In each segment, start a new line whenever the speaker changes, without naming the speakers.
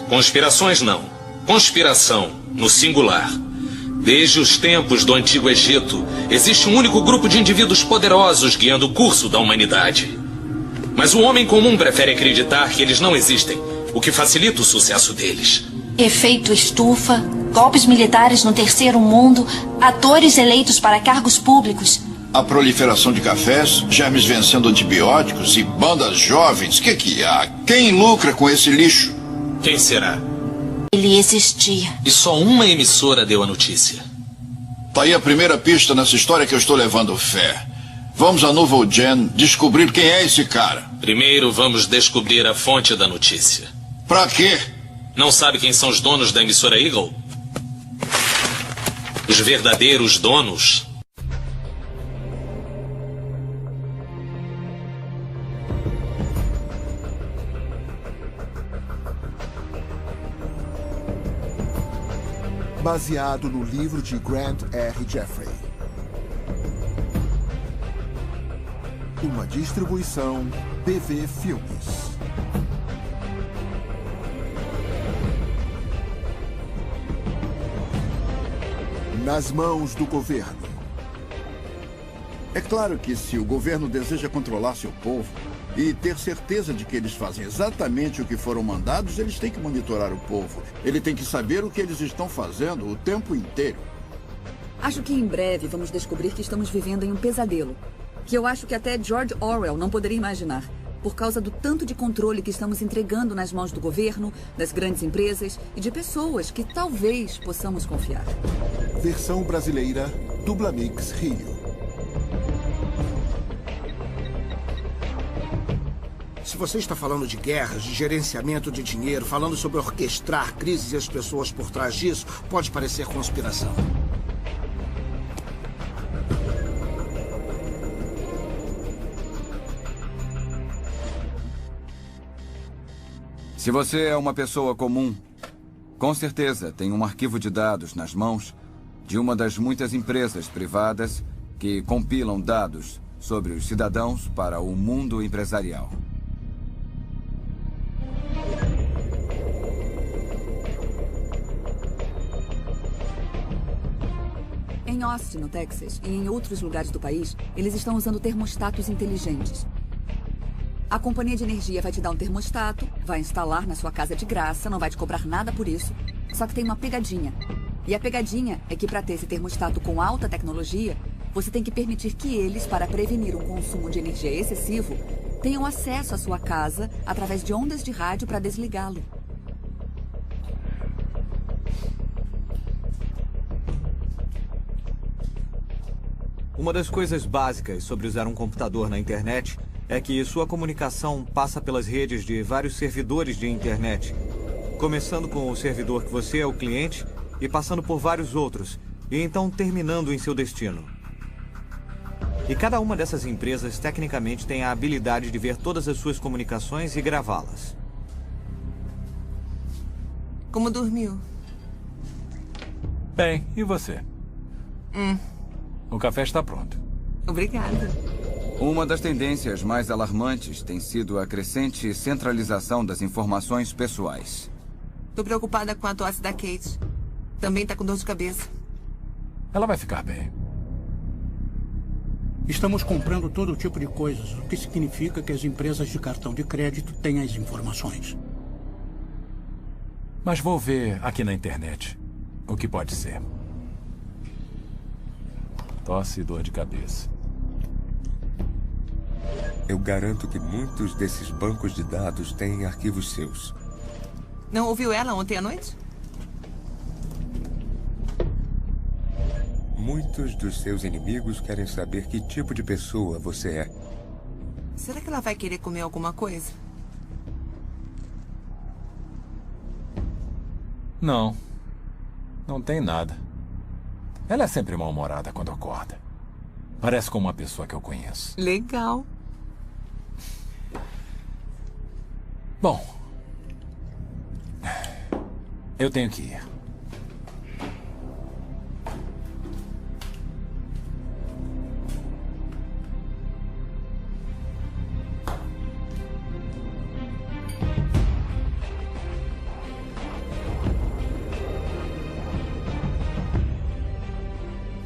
Conspirações não. Conspiração, no singular. Desde os tempos do Antigo Egito, existe um único grupo de indivíduos poderosos guiando o curso da humanidade. Mas o homem comum prefere acreditar que eles não existem, o que facilita o sucesso deles.
Efeito estufa, golpes militares no terceiro mundo, atores eleitos para cargos públicos.
A proliferação de cafés, germes vencendo antibióticos e bandas jovens. Que há? Quem lucra com esse lixo?
Quem será?
Ele existia.
E só uma emissora deu a notícia.
Tá aí a primeira pista nessa história que eu estou levando fé. Vamos a Nouvelle Gen descobrir quem é esse cara.
Primeiro vamos descobrir a fonte da notícia.
Pra quê?
Não sabe quem são os donos da emissora Eagle? Os verdadeiros donos?
Baseado no livro de Grant R. Jeffrey. Uma distribuição BV Filmes. Nas mãos do governo.
É claro que se o governo deseja controlar seu povo e ter certeza de que eles fazem exatamente o que foram mandados, eles têm que monitorar o povo. Ele tem que saber o que eles estão fazendo o tempo inteiro.
Acho que em breve vamos descobrir que estamos vivendo em um pesadelo. Que eu acho que até George Orwell não poderia imaginar. Por causa do tanto de controle que estamos entregando nas mãos do governo, das grandes empresas e de pessoas que talvez possamos confiar.
Versão brasileira, Dublamix Rio.
Se você está falando de guerras, de gerenciamento de dinheiro, falando sobre orquestrar crises e as pessoas por trás disso, pode parecer conspiração.
Se você é uma pessoa comum, com certeza tem um arquivo de dados nas mãos de uma das muitas empresas privadas que compilam dados sobre os cidadãos para o mundo empresarial.
Em Austin, no Texas, e em outros lugares do país, eles estão usando termostatos inteligentes. A companhia de energia vai te dar um termostato, vai instalar na sua casa de graça, não vai te cobrar nada por isso. Só que tem uma pegadinha. E a pegadinha é que para ter esse termostato com alta tecnologia, você tem que permitir que eles, para prevenir um consumo de energia excessivo, tenham acesso à sua casa através de ondas de rádio para desligá-lo.
Uma das coisas básicas sobre usar um computador na internet é que sua comunicação passa pelas redes de vários servidores de internet, começando com o servidor que você é o cliente e passando por vários outros, e então terminando em seu destino. E cada uma dessas empresas tecnicamente tem a habilidade de ver todas as suas comunicações e gravá-las.
Como dormiu?
Bem, e você? O café está pronto.
Obrigada.
Uma das tendências mais alarmantes tem sido a crescente centralização das informações pessoais.
Tô preocupada com a tosse da Kate. Também tá com dor de cabeça.
Ela vai ficar bem.
Estamos comprando todo tipo de coisas, o que significa que as empresas de cartão de crédito têm as informações.
Mas vou ver aqui na internet o que pode ser. Tosse e dor de cabeça.
Eu garanto que muitos desses bancos de dados têm arquivos seus.
Não ouviu ela ontem à noite?
Muitos dos seus inimigos querem saber que tipo de pessoa você é.
Será que ela vai querer comer alguma coisa?
Não. Não tem nada. Ela é sempre mal-humorada quando acorda. Parece com uma pessoa que eu conheço.
Legal.
Bom, eu tenho que ir.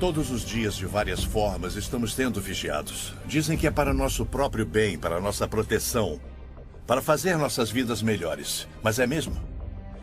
Todos os dias, de várias formas, estamos sendo vigiados. Dizem que é para nosso próprio bem, para nossa proteção, para fazer nossas vidas melhores. Mas é mesmo?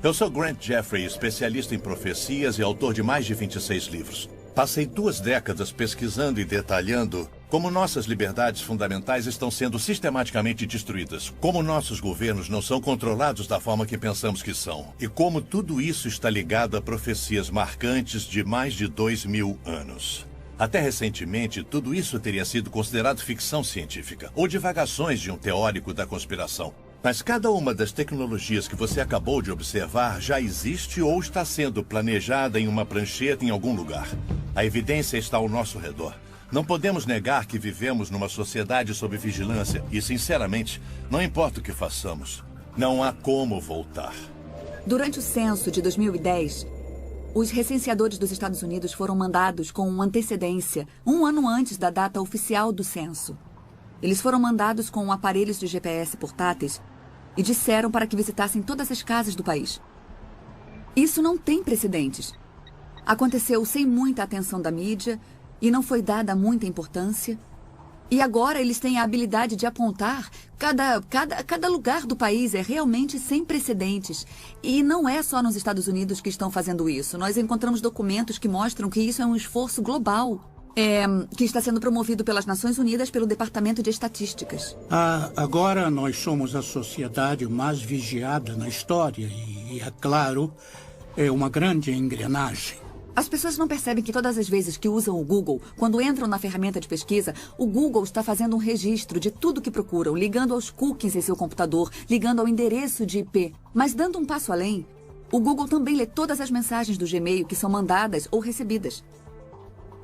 Eu sou Grant Jeffrey, especialista em profecias e autor de mais de 26 livros. Passei 2 décadas pesquisando e detalhando como nossas liberdades fundamentais estão sendo sistematicamente destruídas, como nossos governos não são controlados da forma que pensamos que são, e como tudo isso está ligado a profecias marcantes de mais de 2000 anos. Até recentemente, tudo isso teria sido considerado ficção científica, ou divagações de um teórico da conspiração. Mas cada uma das tecnologias que você acabou de observar já existe ou está sendo planejada em uma prancheta em algum lugar. A evidência está ao nosso redor. Não podemos negar que vivemos numa sociedade sob vigilância e, sinceramente, não importa o que façamos, não há como voltar.
Durante o censo de 2010, os recenseadores dos Estados Unidos foram mandados com antecedência, 1 ano antes da data oficial do censo. Eles foram mandados com aparelhos de GPS portáteis e disseram para que visitassem todas as casas do país. Isso não tem precedentes. Aconteceu sem muita atenção da mídia e não foi dada muita importância. E agora eles têm a habilidade de apontar cada lugar do país. É realmente sem precedentes. E não é só nos Estados Unidos que estão fazendo isso. Nós encontramos documentos que mostram que isso é um esforço global. Que está sendo promovido pelas Nações Unidas pelo Departamento de Estatísticas.
Agora nós somos a sociedade mais vigiada na história e, é claro, é uma grande engrenagem.
As pessoas não percebem que todas as vezes que usam o Google, quando entram na ferramenta de pesquisa, o Google está fazendo um registro de tudo que procuram, ligando aos cookies em seu computador, ligando ao endereço de IP. Mas dando um passo além, o Google também lê todas as mensagens do Gmail que são mandadas ou recebidas.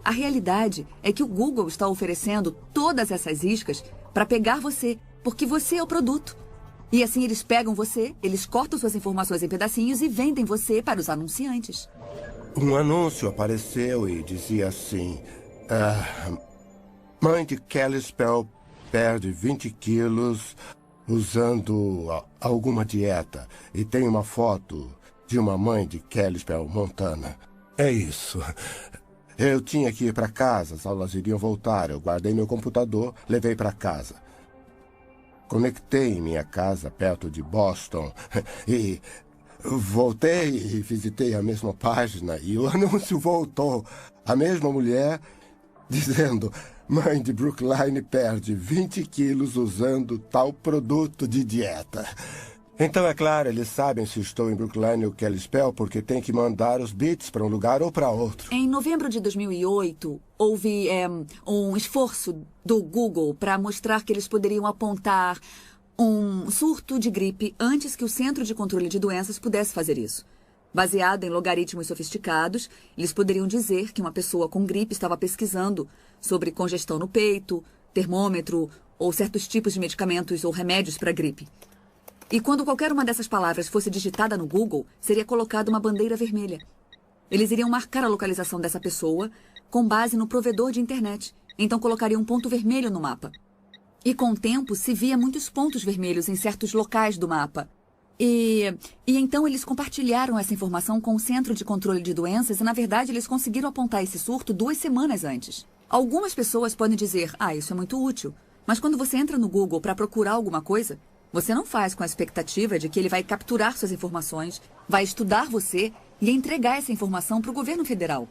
A realidade é que o Google está oferecendo todas essas iscas para pegar você, porque você é o produto. E assim eles pegam você, eles cortam suas informações em pedacinhos e vendem você para os anunciantes.
Um anúncio apareceu e dizia assim: mãe de Kelly Spell perde 20 quilos usando alguma dieta. E tem uma foto de uma mãe de Kelly Spell, Montana. É isso. Eu tinha que ir para casa, as aulas iriam voltar. Eu guardei meu computador, levei para casa. Conectei em minha casa, perto de Boston, e voltei e visitei a mesma página. E o anúncio voltou. A mesma mulher dizendo: mãe de Brookline perde 20 quilos usando tal produto de dieta. Então, é claro, eles sabem se estou em Brookline ou Kelly Spell, porque tem que mandar os bits para um lugar ou para outro.
Em novembro de 2008, houve um esforço do Google para mostrar que eles poderiam apontar um surto de gripe antes que o Centro de Controle de Doenças pudesse fazer isso. Baseado em logaritmos sofisticados, eles poderiam dizer que uma pessoa com gripe estava pesquisando sobre congestão no peito, termômetro ou certos tipos de medicamentos ou remédios para gripe. E quando qualquer uma dessas palavras fosse digitada no Google, seria colocada uma bandeira vermelha. Eles iriam marcar a localização dessa pessoa com base no provedor de internet. Então colocariam um ponto vermelho no mapa. E com o tempo se via muitos pontos vermelhos em certos locais do mapa. E então eles compartilharam essa informação com o Centro de Controle de Doenças e, na verdade, eles conseguiram apontar esse surto 2 semanas antes. Algumas pessoas podem dizer: isso é muito útil. Mas quando você entra no Google para procurar alguma coisa, você não faz com a expectativa de que ele vai capturar suas informações, vai estudar você e entregar essa informação para o governo federal.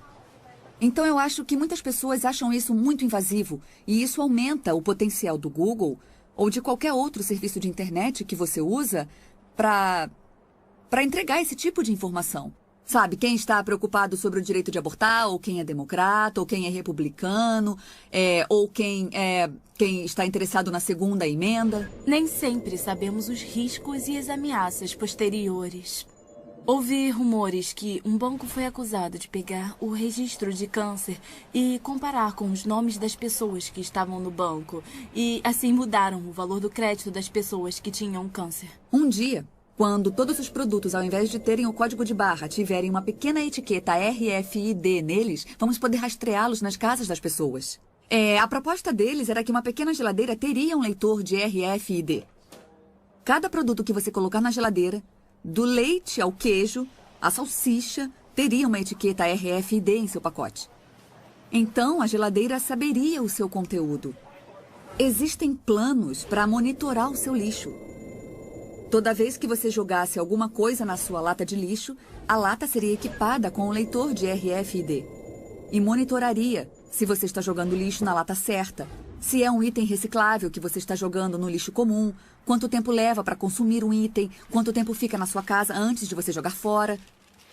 Então eu acho que muitas pessoas acham isso muito invasivo e isso aumenta o potencial do Google ou de qualquer outro serviço de internet que você usa para entregar esse tipo de informação. Sabe, quem está preocupado sobre o direito de abortar, ou quem é democrata, ou quem é republicano, ou quem está interessado na segunda emenda.
Nem sempre sabemos os riscos e as ameaças posteriores. Ouvi rumores que um banco foi acusado de pegar o registro de câncer e comparar com os nomes das pessoas que estavam no banco. E assim mudaram o valor do crédito das pessoas que tinham câncer.
Um dia, quando todos os produtos, ao invés de terem o código de barra, tiverem uma pequena etiqueta RFID neles, vamos poder rastreá-los nas casas das pessoas. A proposta deles era que uma pequena geladeira teria um leitor de RFID. Cada produto que você colocar na geladeira, do leite ao queijo, a salsicha, teria uma etiqueta RFID em seu pacote. Então, a geladeira saberia o seu conteúdo. Existem planos para monitorar o seu lixo. Toda vez que você jogasse alguma coisa na sua lata de lixo, a lata seria equipada com um leitor de RFID e monitoraria se você está jogando lixo na lata certa, se é um item reciclável que você está jogando no lixo comum, quanto tempo leva para consumir um item, quanto tempo fica na sua casa antes de você jogar fora.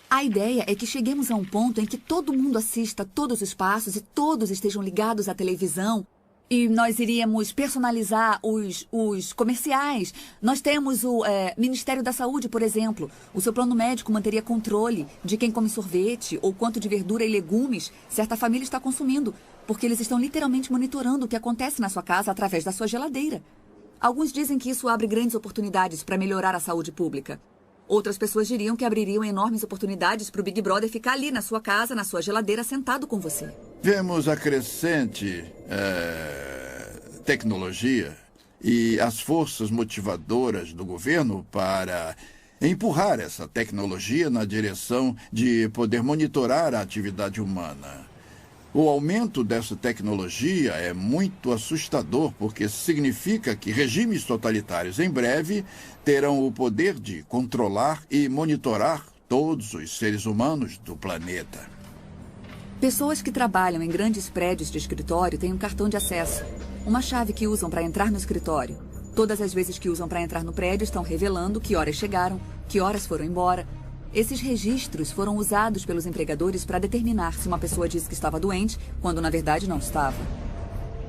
A ideia é que cheguemos a um ponto em que todo mundo assista todos os passos e todos estejam ligados à televisão. E nós iríamos personalizar os comerciais. Nós temos o Ministério da Saúde, por exemplo. O seu plano médico manteria controle de quem come sorvete ou quanto de verdura e legumes certa família está consumindo, porque eles estão literalmente monitorando o que acontece na sua casa através da sua geladeira. Alguns dizem que isso abre grandes oportunidades para melhorar a saúde pública. Outras pessoas diriam que abririam enormes oportunidades para o Big Brother ficar ali na sua casa, na sua geladeira, sentado com você.
Vemos a crescente tecnologia e as forças motivadoras do governo para empurrar essa tecnologia na direção de poder monitorar a atividade humana. O aumento dessa tecnologia é muito assustador, porque significa que regimes totalitários em breve terão o poder de controlar e monitorar todos os seres humanos do planeta.
Pessoas que trabalham em grandes prédios de escritório têm um cartão de acesso, uma chave que usam para entrar no escritório. Todas as vezes que usam para entrar no prédio estão revelando que horas chegaram, que horas foram embora. Esses registros foram usados pelos empregadores para determinar se uma pessoa disse que estava doente, quando na verdade não estava.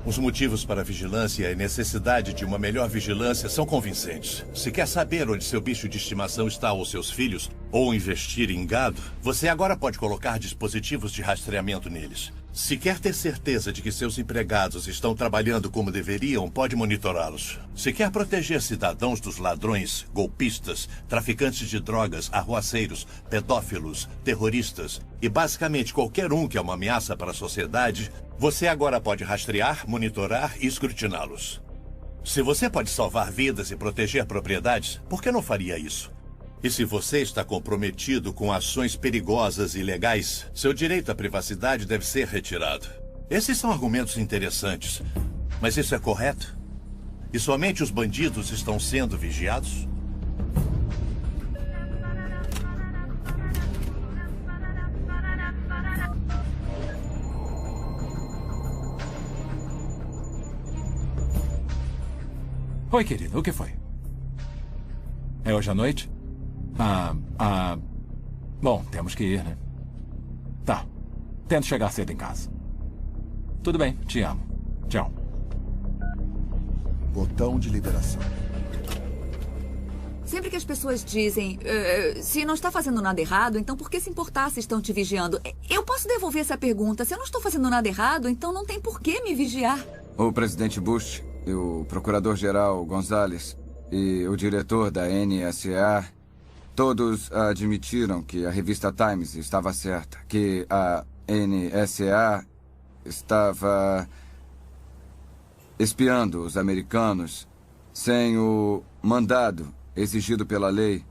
Os motivos para a vigilância e a necessidade de uma melhor vigilância são convincentes. Se quer saber onde seu bicho de estimação está ou seus filhos, ou investir em gado, você agora pode colocar dispositivos de rastreamento neles. Se quer ter certeza de que seus empregados estão trabalhando como deveriam, pode monitorá-los. Se quer proteger cidadãos dos ladrões, golpistas, traficantes de drogas, arruaceiros, pedófilos, terroristas e basicamente qualquer um que é uma ameaça para a sociedade, você agora pode rastrear, monitorar e escrutiná-los. Se você pode salvar vidas e proteger propriedades, por que não faria isso? E se você está comprometido com ações perigosas e ilegais, seu direito à privacidade deve ser retirado. Esses são argumentos interessantes, mas isso é correto? E somente os bandidos estão sendo vigiados?
Oi, querido, o que foi? É hoje à noite? Bom, temos que ir, né? Tá. Tento chegar cedo em casa. Tudo bem, te amo. Tchau.
Botão de liberação.
Sempre que as pessoas dizem, se não está fazendo nada errado, então por que se importar se estão te vigiando? Eu posso devolver essa pergunta. Se eu não estou fazendo nada errado, então não tem por que me vigiar.
O presidente Bush, o procurador-geral Gonzales e o diretor da NSA... todos admitiram que a revista Times estava certa, que a NSA estava espiando os americanos sem o mandado exigido pela lei,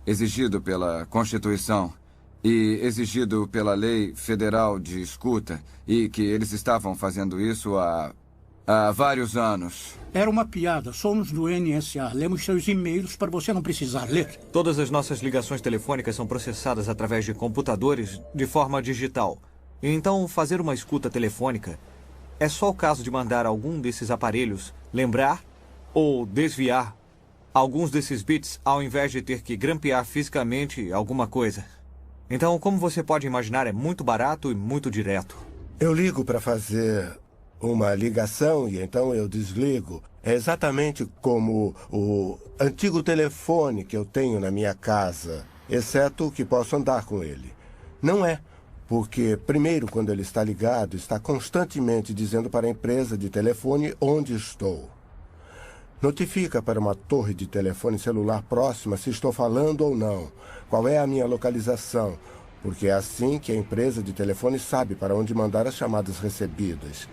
exigido pela Constituição e exigido pela lei federal de escuta, e que eles estavam fazendo isso há vários anos.
Era uma piada. Somos do NSA. Lemos seus e-mails para você não precisar ler.
Todas as nossas ligações telefônicas são processadas através de computadores de forma digital. E então, fazer uma escuta telefônica é só o caso de mandar algum desses aparelhos lembrar ou desviar alguns desses bits ao invés de ter que grampear fisicamente alguma coisa. Então, como você pode imaginar, é muito barato e muito direto.
Eu ligo para fazer uma ligação e então eu desligo. É exatamente como o antigo telefone que eu tenho na minha casa, exceto que posso andar com ele. Não é, porque primeiro, quando ele está ligado, está constantemente dizendo para a empresa de telefone onde estou. Notifica para uma torre de telefone celular próxima se estou falando ou não, qual é a minha localização, porque é assim que a empresa de telefone sabe para onde mandar as chamadas recebidas.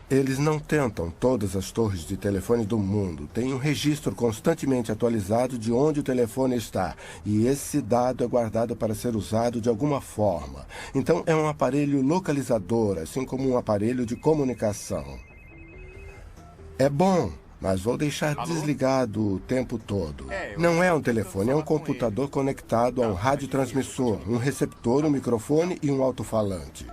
Eles não tentam todas as torres de telefone do mundo. Tem um registro constantemente atualizado de onde o telefone está. E esse dado é guardado para ser usado de alguma forma. Então é um aparelho localizador, assim como um aparelho de comunicação. É bom, mas vou deixar desligado o tempo todo. Não é um telefone, é um computador conectado a um radiotransmissor, um receptor, um microfone e um alto-falante.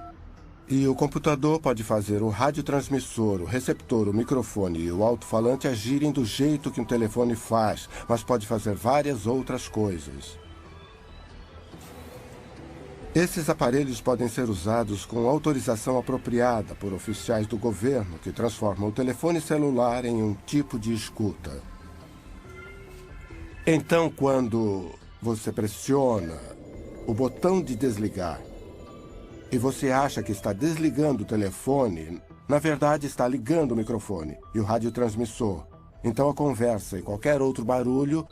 E o computador pode fazer o radiotransmissor, o receptor, o microfone e o alto-falante agirem do jeito que um telefone faz, mas pode fazer várias outras coisas. Esses aparelhos podem ser usados com autorização apropriada por oficiais do governo que transformam o telefone celular em um tipo de escuta. Então, quando você pressiona o botão de desligar e você acha que está desligando o telefone, na verdade está ligando o microfone e o radiotransmissor. Então a conversa e qualquer outro barulho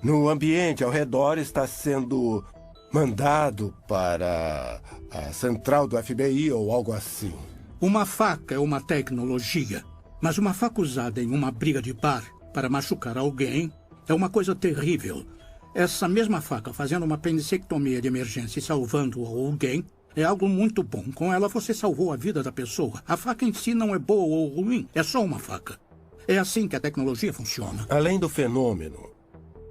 no ambiente ao redor está sendo mandado para a central do FBI ou algo assim.
Uma faca é uma tecnologia, mas uma faca usada em uma briga de bar para machucar alguém é uma coisa terrível. Essa mesma faca fazendo uma apendicectomia de emergência e salvando alguém é algo muito bom. Com ela você salvou a vida da pessoa. A faca em si não é boa ou ruim, é só uma faca. É assim que a tecnologia funciona.
Além do fenômeno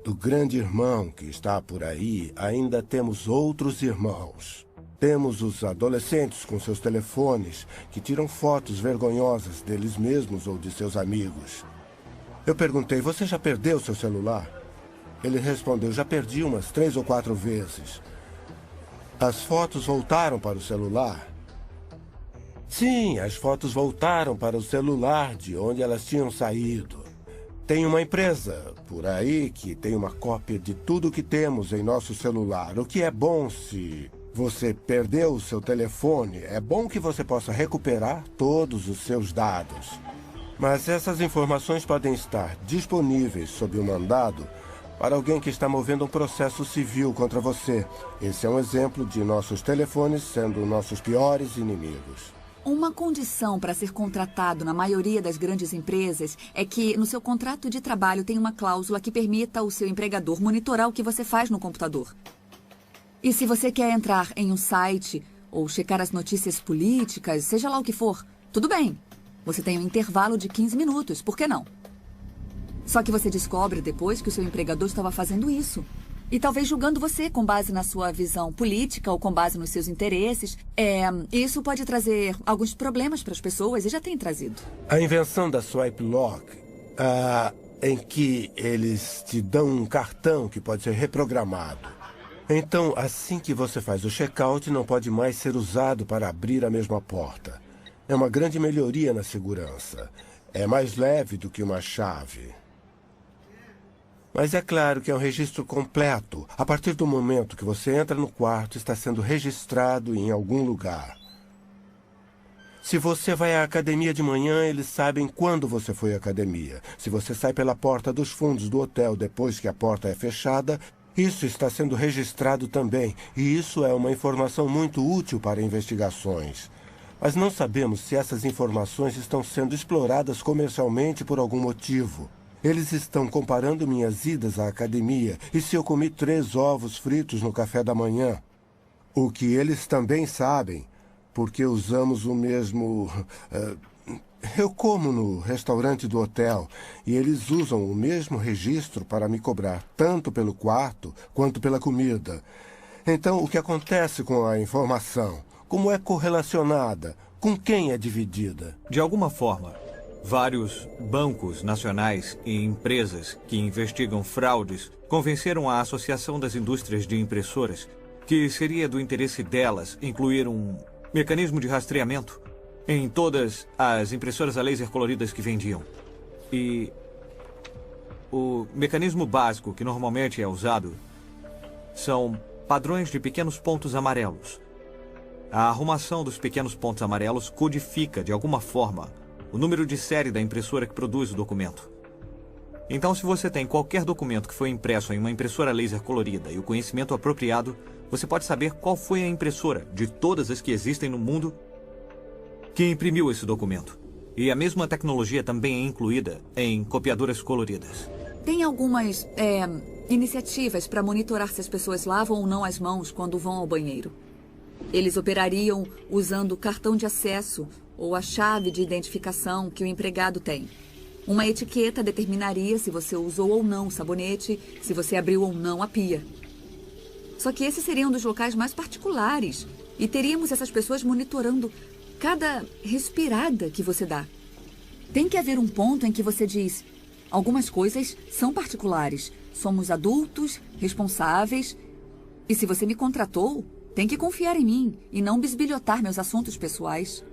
do grande irmão que está por aí, ainda temos outros irmãos. Temos os adolescentes com seus telefones que tiram fotos vergonhosas deles mesmos ou de seus amigos. Eu perguntei, você já perdeu seu celular? Ele respondeu, já perdi umas 3 ou 4 vezes. As fotos voltaram para o celular? Sim, as fotos voltaram para o celular de onde elas tinham saído. Tem uma empresa por aí que tem uma cópia de tudo que temos em nosso celular. O que é bom se você perdeu o seu telefone, é bom que você possa recuperar todos os seus dados. Mas essas informações podem estar disponíveis sob um mandado para alguém que está movendo um processo civil contra você. Esse é um exemplo de nossos telefones sendo nossos piores inimigos.
Uma condição para ser contratado na maioria das grandes empresas é que no seu contrato de trabalho tem uma cláusula que permita ao seu empregador monitorar o que você faz no computador. E se você quer entrar em um site ou checar as notícias políticas, seja lá o que for, tudo bem. Você tem um intervalo de 15 minutos, por que não? Só que você descobre depois que o seu empregador estava fazendo isso. E talvez julgando você com base na sua visão política ou com base nos seus interesses. Isso pode trazer alguns problemas para as pessoas e já tem trazido.
A invenção da Swipe Lock, em que eles te dão um cartão que pode ser reprogramado. Então, assim que você faz o check-out, não pode mais ser usado para abrir a mesma porta. É uma grande melhoria na segurança. É mais leve do que uma chave. Mas é claro que é um registro completo. A partir do momento que você entra no quarto, está sendo registrado em algum lugar. Se você vai à academia de manhã, eles sabem quando você foi à academia. Se você sai pela porta dos fundos do hotel depois que a porta é fechada, isso está sendo registrado também. E isso é uma informação muito útil para investigações. Mas não sabemos se essas informações estão sendo exploradas comercialmente por algum motivo. Eles estão comparando minhas idas à academia e se eu comi 3 ovos fritos no café da manhã. O que eles também sabem, porque usamos o mesmo... eu como no restaurante do hotel e eles usam o mesmo registro para me cobrar tanto pelo quarto quanto pela comida. Então, o que acontece com a informação? Como é correlacionada? Com quem é dividida?
De alguma forma, vários bancos nacionais e empresas que investigam fraudes convenceram a Associação das Indústrias de Impressoras que seria do interesse delas incluir um mecanismo de rastreamento em todas as impressoras a laser coloridas que vendiam. E o mecanismo básico que normalmente é usado são padrões de pequenos pontos amarelos. A arrumação dos pequenos pontos amarelos codifica, de alguma forma, o número de série da impressora que produz o documento. Então, se você tem qualquer documento que foi impresso em uma impressora laser colorida e o conhecimento apropriado, você pode saber qual foi a impressora, de todas as que existem no mundo, que imprimiu esse documento. E a mesma tecnologia também é incluída em copiadoras coloridas.
Tem algumas iniciativas para monitorar se as pessoas lavam ou não as mãos quando vão ao banheiro. Eles operariam usando o cartão de acesso ou a chave de identificação que o empregado tem. Uma etiqueta determinaria se você usou ou não o sabonete, se você abriu ou não a pia. Só que esse seria um dos locais mais particulares e teríamos essas pessoas monitorando cada respirada que você dá. Tem que haver um ponto em que você diz: algumas coisas são particulares, somos adultos, responsáveis, e se você me contratou, tem que confiar em mim e não bisbilhotar meus assuntos pessoais.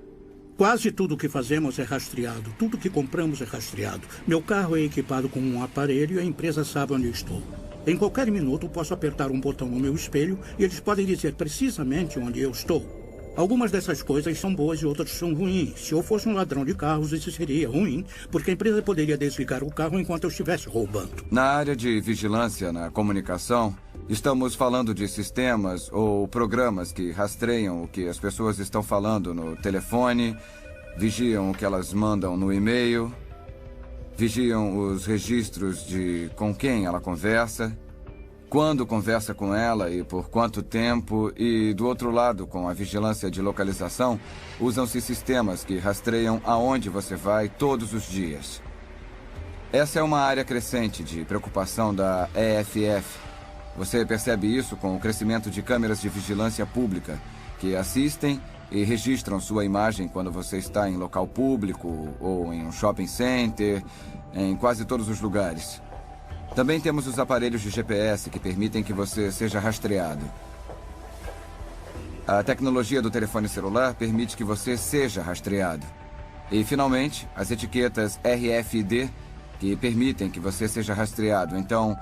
Quase tudo que fazemos é rastreado. Tudo que compramos é rastreado. Meu carro é equipado com um aparelho e a empresa sabe onde eu estou. Em qualquer minuto, posso apertar um botão no meu espelho e eles podem dizer precisamente onde eu estou. Algumas dessas coisas são boas e outras são ruins. Se eu fosse um ladrão de carros, isso seria ruim, porque a empresa poderia desligar o carro enquanto eu estivesse roubando.
Na área de vigilância na comunicação, estamos falando de sistemas ou programas que rastreiam o que as pessoas estão falando no telefone, vigiam o que elas mandam no e-mail, vigiam os registros de com quem ela conversa, quando conversa com ela e por quanto tempo, e do outro lado, com a vigilância de localização, usam-se sistemas que rastreiam aonde você vai todos os dias. Essa é uma área crescente de preocupação da EFF. Você percebe isso com o crescimento de câmeras de vigilância pública, que assistem e registram sua imagem quando você está em local público ou em um shopping center, em quase todos os lugares. Também temos os aparelhos de GPS que permitem que você seja rastreado. A tecnologia do telefone celular permite que você seja rastreado. E, finalmente, as etiquetas RFID que permitem que você seja rastreado. Então,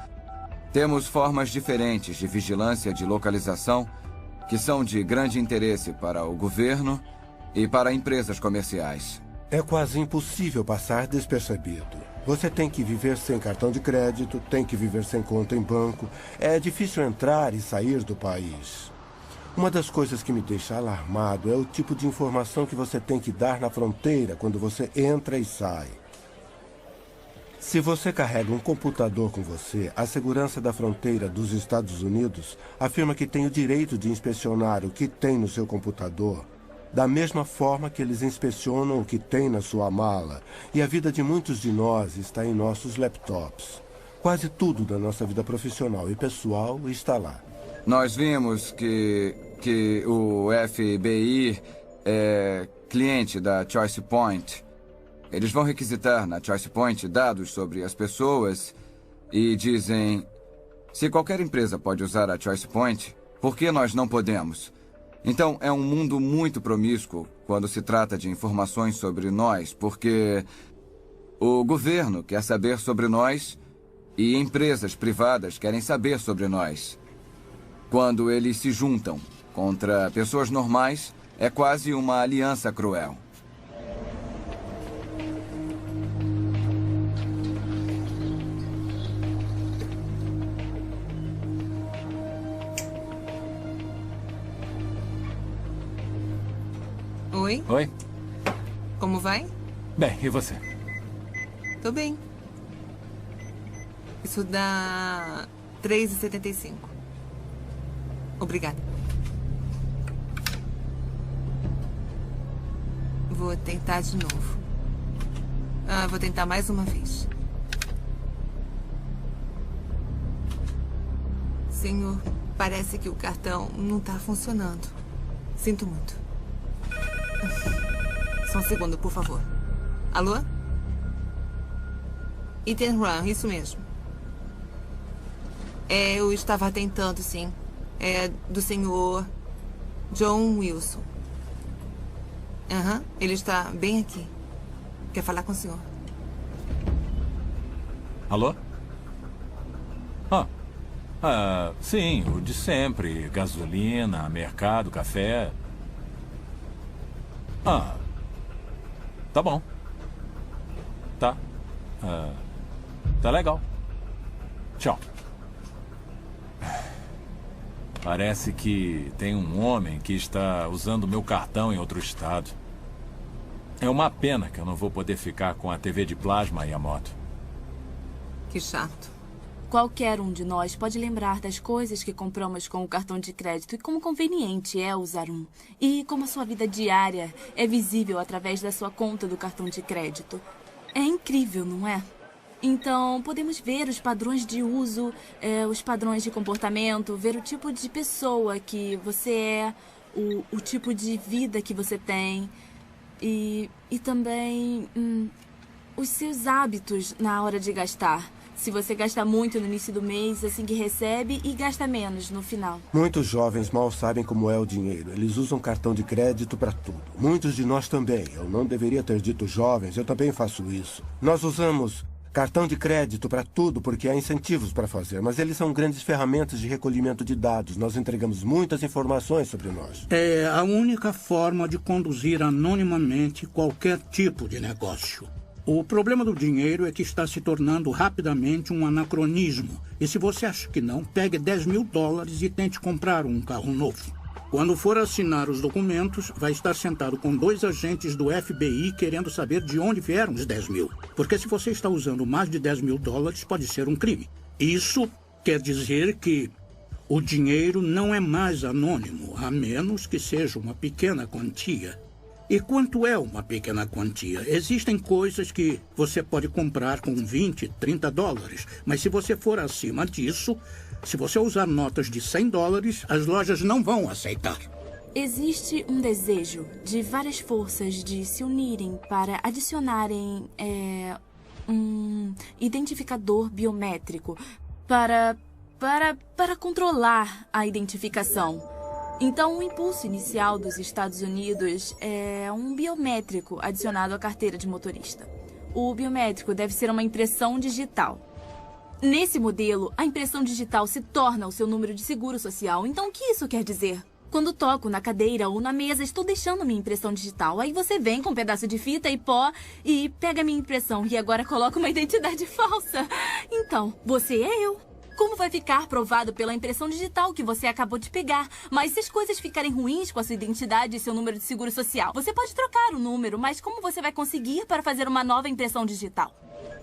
temos formas diferentes de vigilância de localização que são de grande interesse para o governo e para empresas comerciais.
É quase impossível passar despercebido. Você tem que viver sem cartão de crédito, tem que viver sem conta em banco. É difícil entrar e sair do país. Uma das coisas que me deixa alarmado é o tipo de informação que você tem que dar na fronteira quando você entra e sai. Se você carrega um computador com você, a segurança da fronteira dos Estados Unidos afirma que tem o direito de inspecionar o que tem no seu computador, da mesma forma que eles inspecionam o que tem na sua mala. E a vida de muitos de nós está em nossos laptops. Quase tudo da nossa vida profissional e pessoal está lá.
Nós vimos que o FBI é cliente da Choice Point. Eles vão requisitar na Choice Point dados sobre as pessoas e dizem: se qualquer empresa pode usar a Choice Point, por que nós não podemos? Então, é um mundo muito promíscuo quando se trata de informações sobre nós, porque o governo quer saber sobre nós e empresas privadas querem saber sobre nós. Quando eles se juntam contra pessoas normais, é quase uma aliança cruel.
Oi?
Oi?
Como vai?
Bem, e você?
Tô bem. Isso dá R$3,75. Obrigada. Vou tentar de novo. Vou tentar mais uma vez. Senhor, parece que o cartão não tá funcionando. Sinto muito. Só um segundo, por favor. Alô? Ethan Run, isso mesmo. Eu estava tentando, sim. É do senhor John Wilson. Ele está bem aqui. Quer falar com o senhor?
Alô? Sim, o de sempre. Gasolina, mercado, café. Tá bom. Tá. Tá legal. Tchau. Parece que tem um homem que está usando meu cartão em outro estado. É uma pena que eu não vou poder ficar com a TV de plasma e a moto.
Que chato.
Qualquer um de nós pode lembrar das coisas que compramos com o cartão de crédito e como conveniente é usar um. E como a sua vida diária é visível através da sua conta do cartão de crédito. É incrível, não é? Então, podemos ver os padrões de uso, os padrões de comportamento, ver o tipo de pessoa que você é, o tipo de vida que você tem e também os seus hábitos na hora de gastar. Se você gasta muito no início do mês, assim que recebe, e gasta menos no final.
Muitos jovens mal sabem como é o dinheiro. Eles usam cartão de crédito para tudo. Muitos de nós também. Eu não deveria ter dito jovens, eu também faço isso. Nós usamos cartão de crédito para tudo porque há incentivos para fazer, mas eles são grandes ferramentas de recolhimento de dados. Nós entregamos muitas informações sobre nós.
É a única forma de conduzir anonimamente qualquer tipo de negócio. O problema do dinheiro é que está se tornando rapidamente um anacronismo. E se você acha que não, pegue $10.000 e tente comprar um carro novo. Quando for assinar os documentos, vai estar sentado com 2 agentes do FBI querendo saber de onde vieram os 10 mil. Porque se você está usando mais de $10.000, pode ser um crime. Isso quer dizer que o dinheiro não é mais anônimo, a menos que seja uma pequena quantia. E quanto é uma pequena quantia? Existem coisas que você pode comprar com $20, $30, mas se você for acima disso, se você usar notas de $100, as lojas não vão aceitar.
Existe um desejo de várias forças de se unirem para adicionarem um identificador biométrico para controlar a identificação. Então, o impulso inicial dos Estados Unidos é um biométrico adicionado à carteira de motorista. O biométrico deve ser uma impressão digital. Nesse modelo, a impressão digital se torna o seu número de seguro social. Então, o que isso quer dizer? Quando toco na cadeira ou na mesa, estou deixando minha impressão digital. Aí você vem com um pedaço de fita e pó e pega minha impressão e agora coloca uma identidade falsa. Então, você é eu. Como vai ficar provado pela impressão digital que você acabou de pegar? Mas se as coisas ficarem ruins com a sua identidade e seu número de seguro social, você pode trocar o número, mas como você vai conseguir para fazer uma nova impressão digital?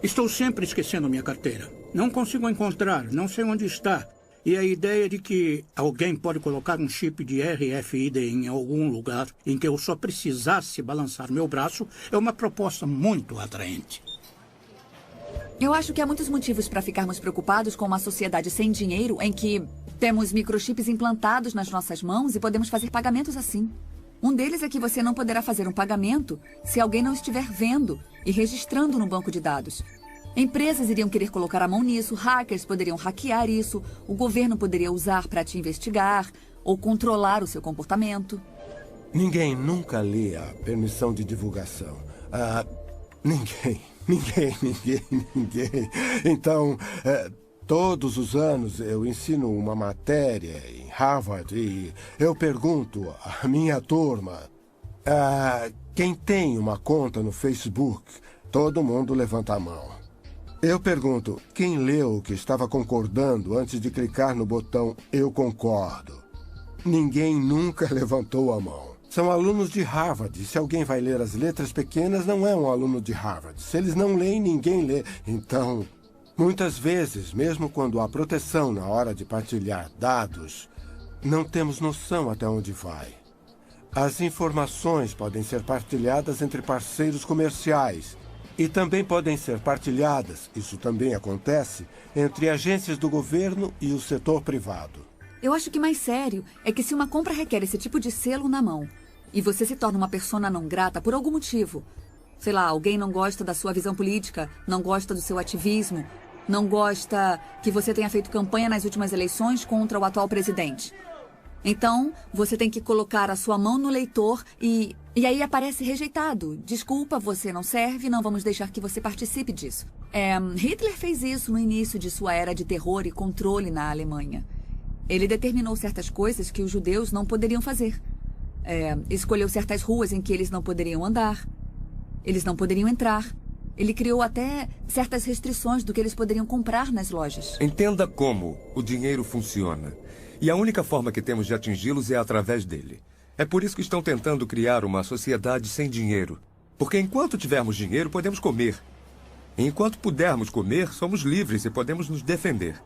Estou sempre esquecendo minha carteira. Não consigo encontrar, não sei onde está. E a ideia de que alguém pode colocar um chip de RFID em algum lugar em que eu só precisasse balançar meu braço é uma proposta muito atraente.
Eu acho que há muitos motivos para ficarmos preocupados com uma sociedade sem dinheiro em que temos microchips implantados nas nossas mãos e podemos fazer pagamentos assim. Um deles é que você não poderá fazer um pagamento se alguém não estiver vendo e registrando no banco de dados. Empresas iriam querer colocar a mão nisso, hackers poderiam hackear isso, o governo poderia usar para te investigar ou controlar o seu comportamento.
Ninguém nunca lê a permissão de divulgação. Ninguém. Então, todos os anos eu ensino uma matéria em Harvard e eu pergunto à minha turma, quem tem uma conta no Facebook? Todo mundo levanta a mão. Eu pergunto, quem leu o que estava concordando antes de clicar no botão Eu concordo? Ninguém nunca levantou a mão. São alunos de Harvard. Se alguém vai ler as letras pequenas, não é um aluno de Harvard. Se eles não leem, ninguém lê. Então, muitas vezes, mesmo quando há proteção na hora de partilhar dados, não temos noção até onde vai. As informações podem ser partilhadas entre parceiros comerciais e também podem ser partilhadas, isso também acontece, entre agências do governo e o setor privado.
Eu acho que mais sério é que se uma compra requer esse tipo de selo na mão e você se torna uma persona não grata por algum motivo, sei lá, alguém não gosta da sua visão política, não gosta do seu ativismo, não gosta que você tenha feito campanha nas últimas eleições contra o atual presidente. Então, você tem que colocar a sua mão no leitor e aí aparece rejeitado. Desculpa, você não serve, não vamos deixar que você participe disso. Hitler fez isso no início de sua era de terror e controle na Alemanha. Ele determinou certas coisas que os judeus não poderiam fazer. Escolheu certas ruas em que eles não poderiam andar. Eles não poderiam entrar. Ele criou até certas restrições do que eles poderiam comprar nas lojas.
Entenda como o dinheiro funciona. E a única forma que temos de atingi-los é através dele. É por isso que estão tentando criar uma sociedade sem dinheiro. Porque enquanto tivermos dinheiro, podemos comer. E enquanto pudermos comer, somos livres e podemos nos defender.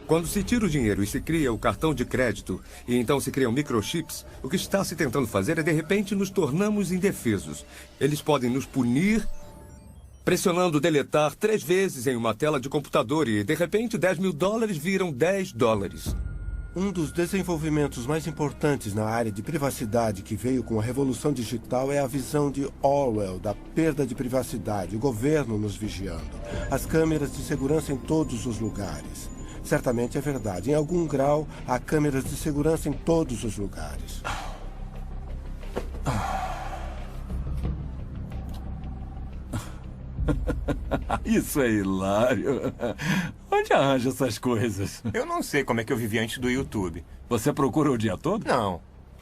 Quando se tira o dinheiro e se cria o cartão de crédito, e então se criam microchips, o que está se tentando fazer é, de repente, nos tornamos indefesos. Eles podem nos punir pressionando deletar 3 vezes em uma tela de computador e, de repente, $10.000 viram $10.
Um dos desenvolvimentos mais importantes na área de privacidade que veio com a revolução digital é a visão de Orwell da perda de privacidade, o governo nos vigiando, as câmeras de segurança em todos os lugares. Certamente é verdade. Em algum grau, há câmeras de segurança em todos os lugares.
Isso é hilário. Onde arranja essas coisas?
Eu não sei como é que eu vivi antes do YouTube.
Você procura o dia todo?
Não.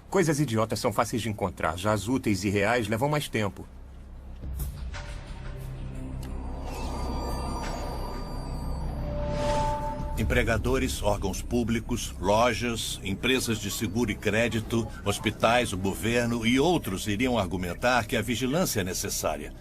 Coisas idiotas são fáceis de encontrar. Já as úteis e reais levam mais tempo.
Empregadores, órgãos públicos, lojas, empresas de seguro e crédito, hospitais, o governo e outros iriam argumentar que a vigilância é necessária.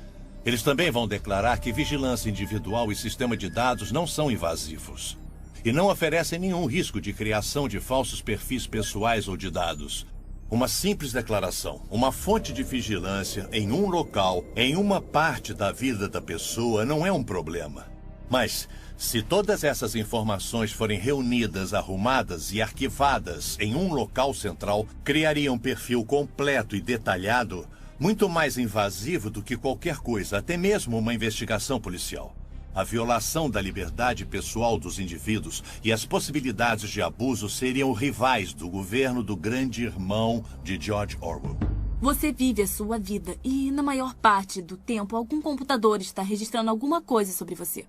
Eles também vão declarar que vigilância individual e sistema de dados não são invasivos. E não oferecem nenhum risco de criação de falsos perfis pessoais ou de dados. Uma simples declaração, uma fonte de vigilância em um local, em uma parte da vida da pessoa, não é um problema. Mas, se todas essas informações forem reunidas, arrumadas e arquivadas em um local central, criaria um perfil completo e detalhado, muito mais invasivo do que qualquer coisa, até mesmo uma investigação policial. A violação da liberdade pessoal dos indivíduos e as possibilidades de abuso seriam rivais do governo do grande irmão de George Orwell.
Você vive a sua vida e, na maior parte do tempo, algum computador está registrando alguma coisa sobre você.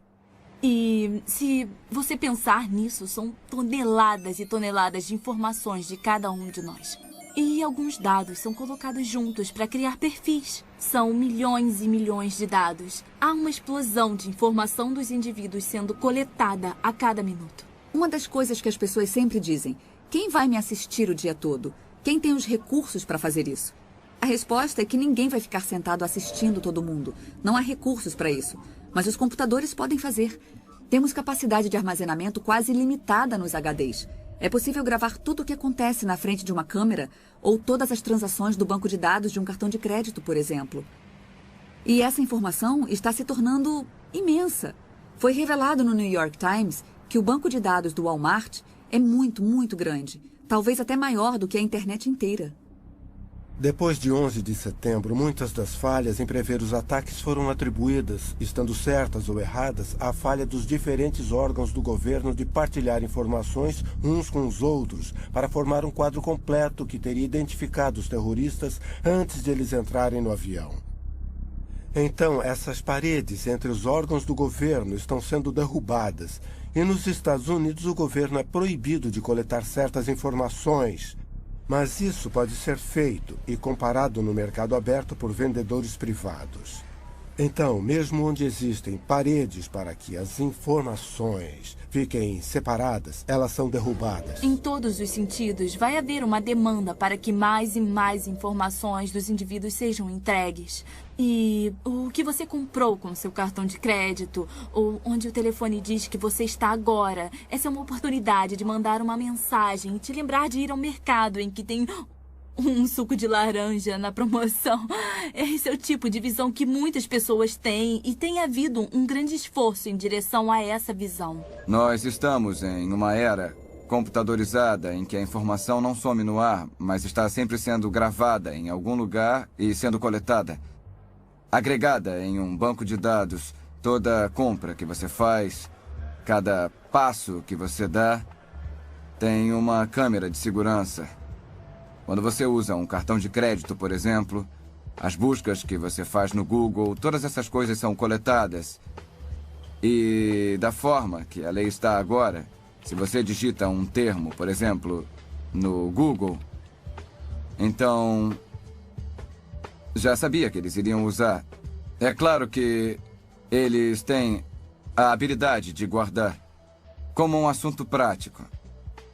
E se você pensar nisso, são toneladas e toneladas de informações de cada um de nós. E alguns dados são colocados juntos para criar perfis. São milhões e milhões de dados. Há uma explosão de informação dos indivíduos sendo coletada a cada minuto.
Uma das coisas que as pessoas sempre dizem: quem vai me assistir o dia todo? Quem tem os recursos para fazer isso? A resposta é que ninguém vai ficar sentado assistindo todo mundo. Não há recursos para isso. Mas os computadores podem fazer. Temos capacidade de armazenamento quase ilimitada nos HDs. É possível gravar tudo o que acontece na frente de uma câmera ou todas as transações do banco de dados de um cartão de crédito, por exemplo. E essa informação está se tornando imensa. Foi revelado no New York Times que o banco de dados do Walmart é muito, muito grande. Talvez até maior do que a internet inteira.
Depois de 11 de setembro, muitas das falhas em prever os ataques foram atribuídas, estando certas ou erradas, à falha dos diferentes órgãos do governo de partilhar informações uns com os outros para formar um quadro completo que teria identificado os terroristas antes de eles entrarem no avião. Então, essas paredes entre os órgãos do governo estão sendo derrubadas, e nos Estados Unidos o governo é proibido de coletar certas informações. Mas isso pode ser feito e comparado no mercado aberto por vendedores privados. Então, mesmo onde existem paredes para que as informações fiquem separadas, elas são derrubadas.
Em todos os sentidos, vai haver uma demanda para que mais e mais informações dos indivíduos sejam entregues. E o que você comprou com seu cartão de crédito, ou onde o telefone diz que você está agora, essa é uma oportunidade de mandar uma mensagem e te lembrar de ir ao mercado em que tem um suco de laranja na promoção. Esse é o tipo de visão que muitas pessoas têm e tem havido um grande esforço em direção a essa visão.
Nós estamos em uma era computadorizada em que a informação não some no ar, mas está sempre sendo gravada em algum lugar e sendo coletada. Agregada em um banco de dados, toda compra que você faz, cada passo que você dá, tem uma câmera de segurança. Quando você usa um cartão de crédito, por exemplo, as buscas que você faz no Google, todas essas coisas são coletadas. E da forma que a lei está agora, se você digita um termo, por exemplo, no Google, então já sabia que eles iriam usar. É claro que eles têm a habilidade de guardar como um assunto prático.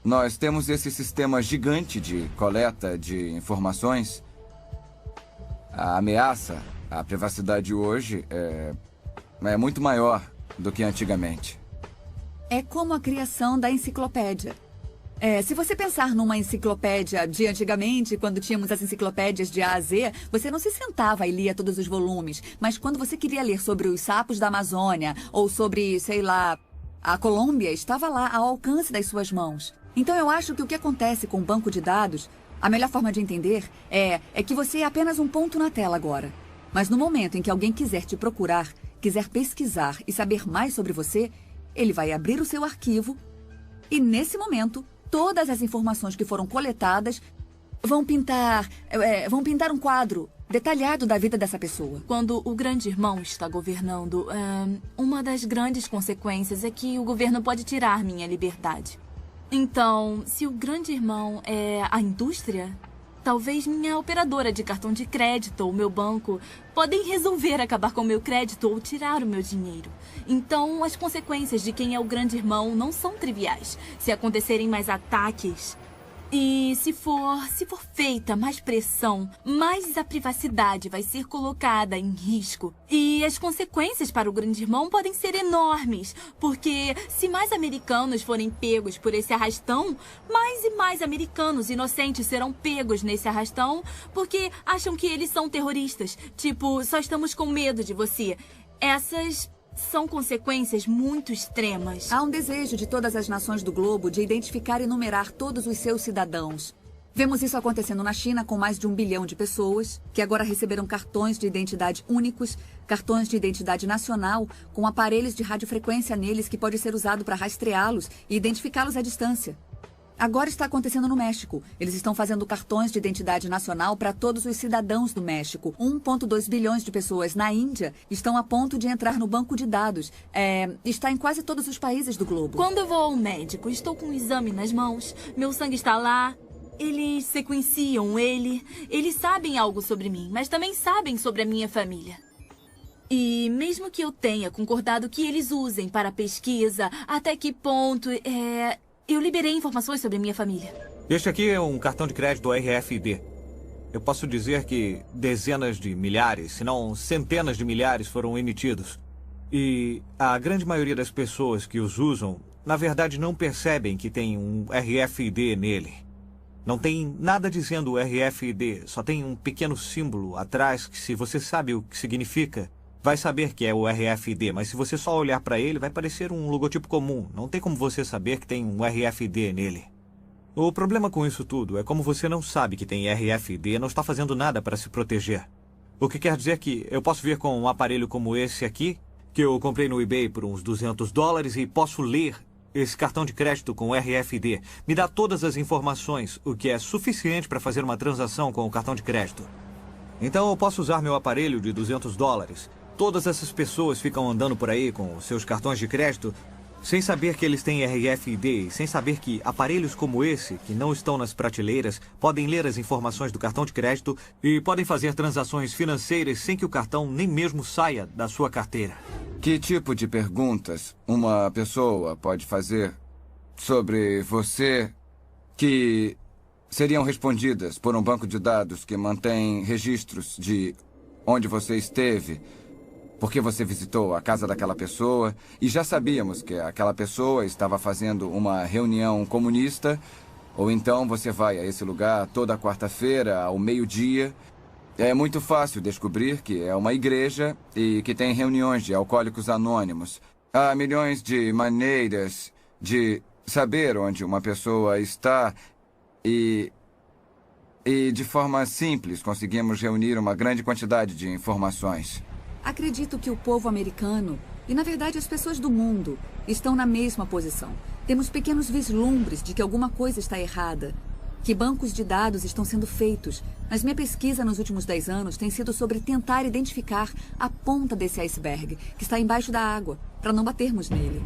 Nós temos esse sistema gigante de coleta de informações. A ameaça A privacidade hoje é muito maior do que antigamente.
É como a criação da enciclopédia. Se você pensar numa enciclopédia de antigamente, quando tínhamos as enciclopédias de A a Z, você não se sentava e lia todos os volumes. Mas quando você queria ler sobre os sapos da Amazônia, ou sobre, sei lá, a Colômbia, estava lá ao alcance das suas mãos. Então eu acho que o que acontece com o banco de dados, a melhor forma de entender é que você é apenas um ponto na tela agora. Mas no momento em que alguém quiser te procurar, quiser pesquisar e saber mais sobre você, ele vai abrir o seu arquivo e, nesse momento, todas as informações que foram coletadas vão pintar um quadro detalhado da vida dessa pessoa.
Quando o grande irmão está governando, uma das grandes consequências é que o governo pode tirar minha liberdade. Então, se o grande irmão é a indústria, talvez minha operadora de cartão de crédito ou meu banco podem resolver acabar com o meu crédito ou tirar o meu dinheiro. Então, as consequências de quem é o grande irmão não são triviais. Se acontecerem mais ataques e se for feita mais pressão, mais a privacidade vai ser colocada em risco. E as consequências para o grande irmão podem ser enormes, porque se mais americanos forem pegos por esse arrastão, mais e mais americanos inocentes serão pegos nesse arrastão porque acham que eles são terroristas. Tipo, só estamos com medo de você. Essas são consequências muito extremas.
Há um desejo de todas as nações do globo de identificar e numerar todos os seus cidadãos. Vemos isso acontecendo na China com mais de 1 bilhão de pessoas, que agora receberam cartões de identidade únicos, cartões de identidade nacional, com aparelhos de radiofrequência neles que pode ser usado para rastreá-los e identificá-los à distância. Agora está acontecendo no México. Eles estão fazendo cartões de identidade nacional para todos os cidadãos do México. 1,2 bilhões de pessoas na Índia estão a ponto de entrar no banco de dados. Está em quase todos os países do globo.
Quando eu vou ao médico, estou com um exame nas mãos, meu sangue está lá, eles sequenciam eles sabem algo sobre mim, mas também sabem sobre a minha família. E mesmo que eu tenha concordado que eles usem para pesquisa, até que ponto eu liberei informações sobre a minha família.
Este aqui é um cartão de crédito RFID. Eu posso dizer que dezenas de milhares, se não centenas de milhares foram emitidos. E a grande maioria das pessoas que os usam, na verdade, não percebem que tem um RFID nele. Não tem nada dizendo RFID, só tem um pequeno símbolo atrás que, se você sabe o que significa, vai saber que é o RFID, mas se você só olhar para ele, vai parecer um logotipo comum. Não tem como você saber que tem um RFID nele. O problema com isso tudo é como você não sabe que tem RFID, não está fazendo nada para se proteger. O que quer dizer que eu posso vir com um aparelho como esse aqui, que eu comprei no eBay por uns $200 e posso ler esse cartão de crédito com RFID. Me dá todas as informações, o que é suficiente para fazer uma transação com o cartão de crédito. Então eu posso usar meu aparelho de $200. Todas essas pessoas ficam andando por aí com os seus cartões de crédito sem saber que eles têm RFID, sem saber que aparelhos como esse, que não estão nas prateleiras, podem ler as informações do cartão de crédito e podem fazer transações financeiras sem que o cartão nem mesmo saia da sua carteira.
Que tipo de perguntas uma pessoa pode fazer sobre você que seriam respondidas por um banco de dados que mantém registros de onde você esteve, porque você visitou a casa daquela pessoa e já sabíamos que aquela pessoa estava fazendo uma reunião comunista, ou então você vai a esse lugar toda quarta-feira ao meio-dia. É muito fácil descobrir que é uma igreja e que tem reuniões de alcoólicos anônimos. Há milhões de maneiras de saber onde uma pessoa está e de forma simples conseguimos reunir uma grande quantidade de informações.
Acredito que o povo americano, e na verdade as pessoas do mundo, estão na mesma posição. Temos pequenos vislumbres de que alguma coisa está errada, que bancos de dados estão sendo feitos. Mas minha pesquisa nos últimos 10 anos tem sido sobre tentar identificar a ponta desse iceberg, que está embaixo da água, para não batermos nele.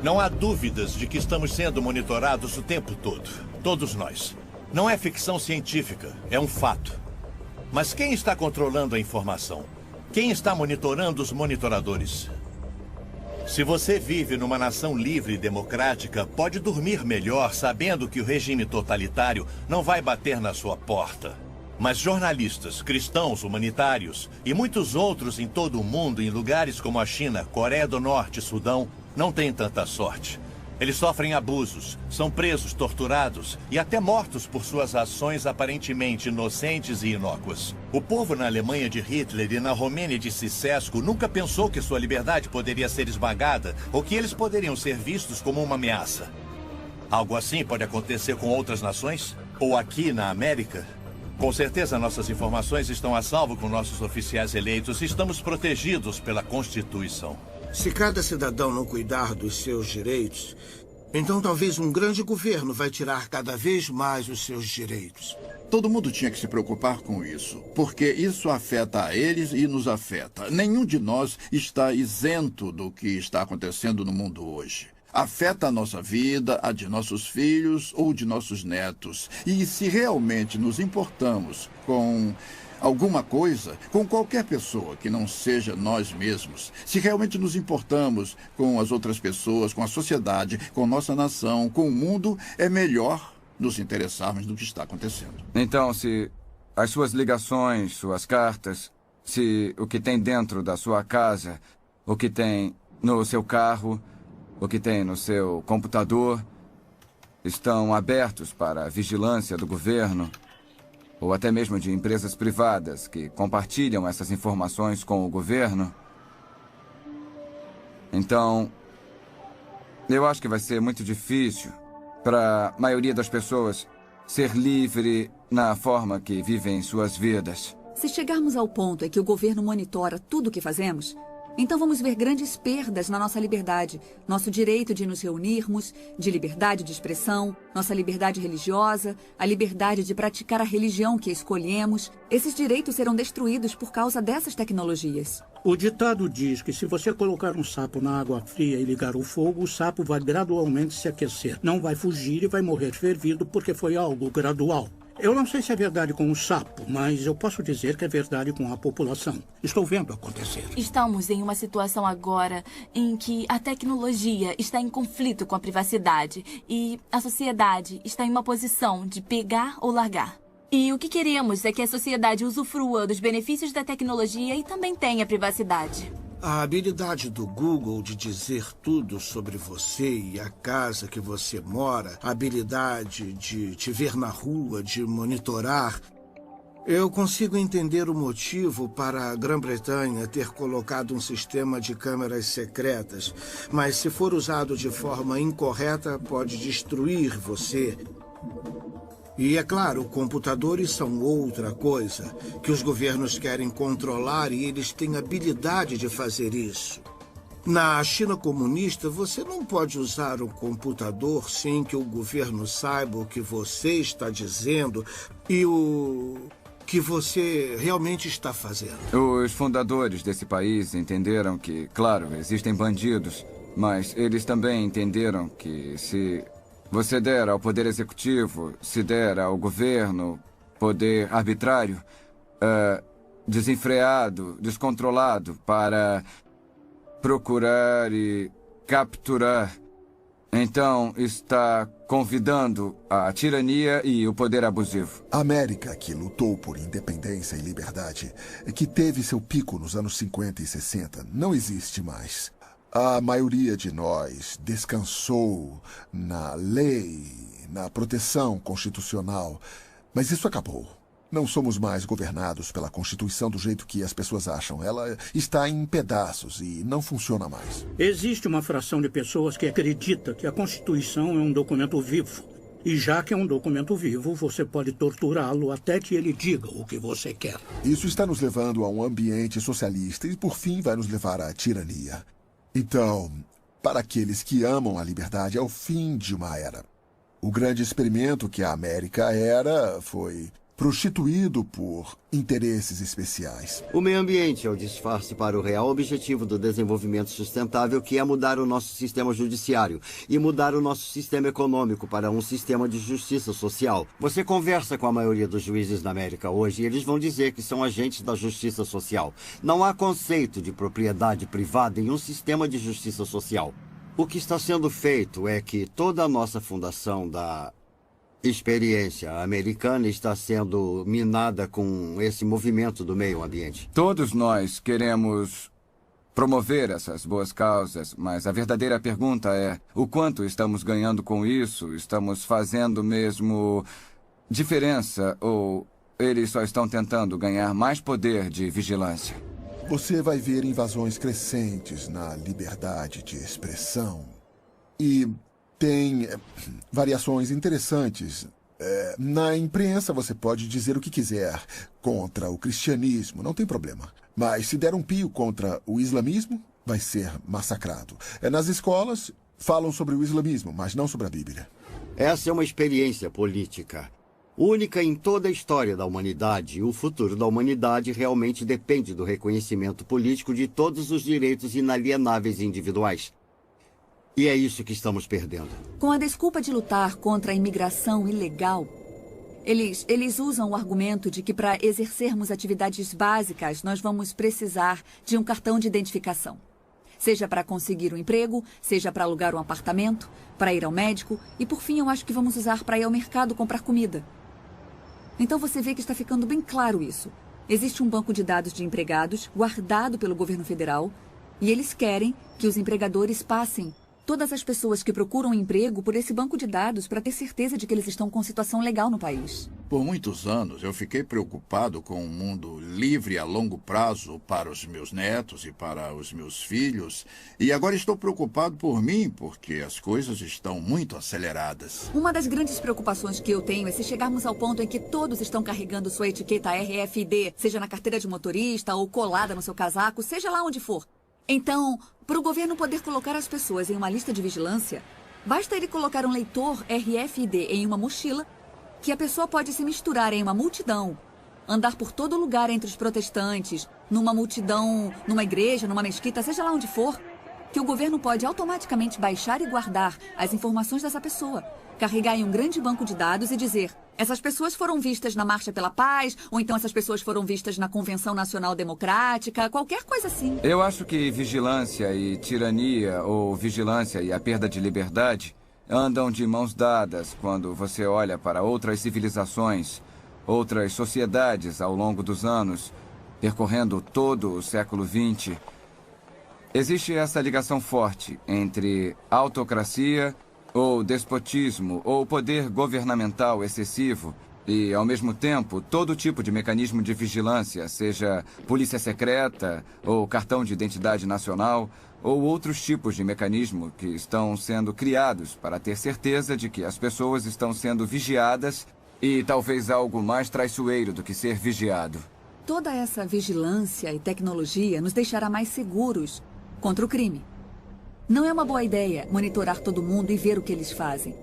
Não há dúvidas de que estamos sendo monitorados o tempo todo. Todos nós. Não é ficção científica, é um fato. Mas quem está controlando a informação? Quem está monitorando os monitoradores? Se você vive numa nação livre e democrática, pode dormir melhor sabendo que o regime totalitário não vai bater na sua porta. Mas jornalistas, cristãos, humanitários e muitos outros em todo o mundo, em lugares como a China, Coreia do Norte e Sudão, não têm tanta sorte. Eles sofrem abusos, são presos, torturados e até mortos por suas ações aparentemente inocentes e inócuas. O povo na Alemanha de Hitler e na Romênia de Ceausescu nunca pensou que sua liberdade poderia ser esmagada ou que eles poderiam ser vistos como uma ameaça. Algo assim pode acontecer com outras nações? Ou aqui na América? Com certeza nossas informações estão a salvo com nossos oficiais eleitos e estamos protegidos pela Constituição.
Se cada cidadão não cuidar dos seus direitos, então talvez um grande governo vai tirar cada vez mais os seus direitos.
Todo mundo tinha que se preocupar com isso, porque isso afeta a eles e nos afeta. Nenhum de nós está isento do que está acontecendo no mundo hoje. Afeta a nossa vida, a de nossos filhos ou de nossos netos. E se realmente nos importamos com alguma coisa, com qualquer pessoa que não seja nós mesmos, se realmente nos importamos com as outras pessoas, com a sociedade, com nossa nação, com o mundo, é melhor nos interessarmos no que está acontecendo.
Então, se as suas ligações, suas cartas, se o que tem dentro da sua casa, o que tem no seu carro, o que tem no seu computador, estão abertos para a vigilância do governo, ou até mesmo de empresas privadas que compartilham essas informações com o governo, então, eu acho que vai ser muito difícil para a maioria das pessoas ser livre na forma que vivem suas vidas.
Se chegarmos ao ponto em que o governo monitora tudo o que fazemos, então vamos ver grandes perdas na nossa liberdade, nosso direito de nos reunirmos, de liberdade de expressão, nossa liberdade religiosa, a liberdade de praticar a religião que escolhemos. Esses direitos serão destruídos por causa dessas tecnologias.
O ditado diz que se você colocar um sapo na água fria e ligar o fogo, o sapo vai gradualmente se aquecer. Não vai fugir e vai morrer fervido porque foi algo gradual. Eu não sei se é verdade com o sapo, mas eu posso dizer que é verdade com a população. Estou vendo acontecer.
Estamos em uma situação agora em que a tecnologia está em conflito com a privacidade e a sociedade está em uma posição de pegar ou largar. E o que queremos é que a sociedade usufrua dos benefícios da tecnologia e também tenha privacidade.
A habilidade do Google de dizer tudo sobre você e a casa que você mora, a habilidade de te ver na rua, de monitorar. Eu consigo entender o motivo para a Grã-Bretanha ter colocado um sistema de câmeras secretas, mas se for usado de forma incorreta, pode destruir você. E, é claro, computadores são outra coisa, que os governos querem controlar e eles têm habilidade de fazer isso. Na China comunista, você não pode usar um computador sem que o governo saiba o que você está dizendo e o que você realmente está fazendo.
Os fundadores desse país entenderam que, claro, existem bandidos, mas eles também entenderam que se você der ao poder executivo, se der ao governo poder arbitrário, desenfreado, descontrolado para procurar e capturar, então está convidando a tirania e o poder abusivo.
A América, que lutou por independência e liberdade, que teve seu pico nos anos 50 e 60, não existe mais. A maioria de nós descansou na lei, na proteção constitucional, mas isso acabou. Não somos mais governados pela Constituição do jeito que as pessoas acham. Ela está em pedaços e não funciona mais.
Existe uma fração de pessoas que acredita que a Constituição é um documento vivo. E já que é um documento vivo, você pode torturá-lo até que ele diga o que você quer.
Isso está nos levando a um ambiente socialista e, por fim, vai nos levar à tirania. Então, para aqueles que amam a liberdade, é o fim de uma era. O grande experimento que a América era foi prostituído por interesses especiais.
O meio ambiente é o disfarce para o real objetivo do desenvolvimento sustentável, que é mudar o nosso sistema judiciário e mudar o nosso sistema econômico para um sistema de justiça social. Você conversa com a maioria dos juízes da América hoje e eles vão dizer que são agentes da justiça social. Não há conceito de propriedade privada em um sistema de justiça social. O que está sendo feito é que toda a nossa fundação da experiência americana está sendo minada com esse movimento do meio ambiente.
Todos nós queremos promover essas boas causas, mas a verdadeira pergunta é: o quanto estamos ganhando com isso? Estamos fazendo mesmo diferença ou eles só estão tentando ganhar mais poder de vigilância?
Você vai ver invasões crescentes na liberdade de expressão. E tem variações interessantes. Na imprensa você pode dizer o que quiser contra o cristianismo, não tem problema. Mas se der um pio contra o islamismo, vai ser massacrado. Nas escolas, falam sobre o islamismo, mas não sobre a Bíblia.
Essa é uma experiência política única em toda a história da humanidade. E o futuro da humanidade realmente depende do reconhecimento político de todos os direitos inalienáveis individuais. E é isso que estamos perdendo.
Com a desculpa de lutar contra a imigração ilegal, eles usam o argumento de que para exercermos atividades básicas, nós vamos precisar de um cartão de identificação. Seja para conseguir um emprego, seja para alugar um apartamento, para ir ao médico e, por fim, eu acho que vamos usar para ir ao mercado comprar comida. Então você vê que está ficando bem claro isso. Existe um banco de dados de empregados guardado pelo governo federal e eles querem que os empregadores passem todas as pessoas que procuram emprego por esse banco de dados para ter certeza de que eles estão com situação legal no país.
Por muitos anos, eu fiquei preocupado com um mundo livre a longo prazo para os meus netos e para os meus filhos. E agora estou preocupado por mim, porque as coisas estão muito aceleradas.
Uma das grandes preocupações que eu tenho é se chegarmos ao ponto em que todos estão carregando sua etiqueta RFID, seja na carteira de motorista ou colada no seu casaco, seja lá onde for. Então, para o governo poder colocar as pessoas em uma lista de vigilância, basta ele colocar um leitor RFID em uma mochila, que a pessoa pode se misturar em uma multidão, andar por todo lugar entre os protestantes, numa multidão, numa igreja, numa mesquita, seja lá onde for, que o governo pode automaticamente baixar e guardar as informações dessa pessoa, carregar em um grande banco de dados e dizer: essas pessoas foram vistas na Marcha pela Paz, ou então essas pessoas foram vistas na Convenção Nacional Democrática, qualquer coisa assim.
Eu acho que vigilância e tirania, ou vigilância e a perda de liberdade, andam de mãos dadas quando você olha para outras civilizações, outras sociedades ao longo dos anos, percorrendo todo o século XX. Existe essa ligação forte entre autocracia ou despotismo, ou poder governamental excessivo, e, ao mesmo tempo, todo tipo de mecanismo de vigilância, seja polícia secreta, ou cartão de identidade nacional, ou outros tipos de mecanismo que estão sendo criados para ter certeza de que as pessoas estão sendo vigiadas e talvez algo mais traiçoeiro do que ser vigiado.
Toda essa vigilância e tecnologia nos deixará mais seguros contra o crime. Não é uma boa ideia monitorar todo mundo e ver o que eles fazem.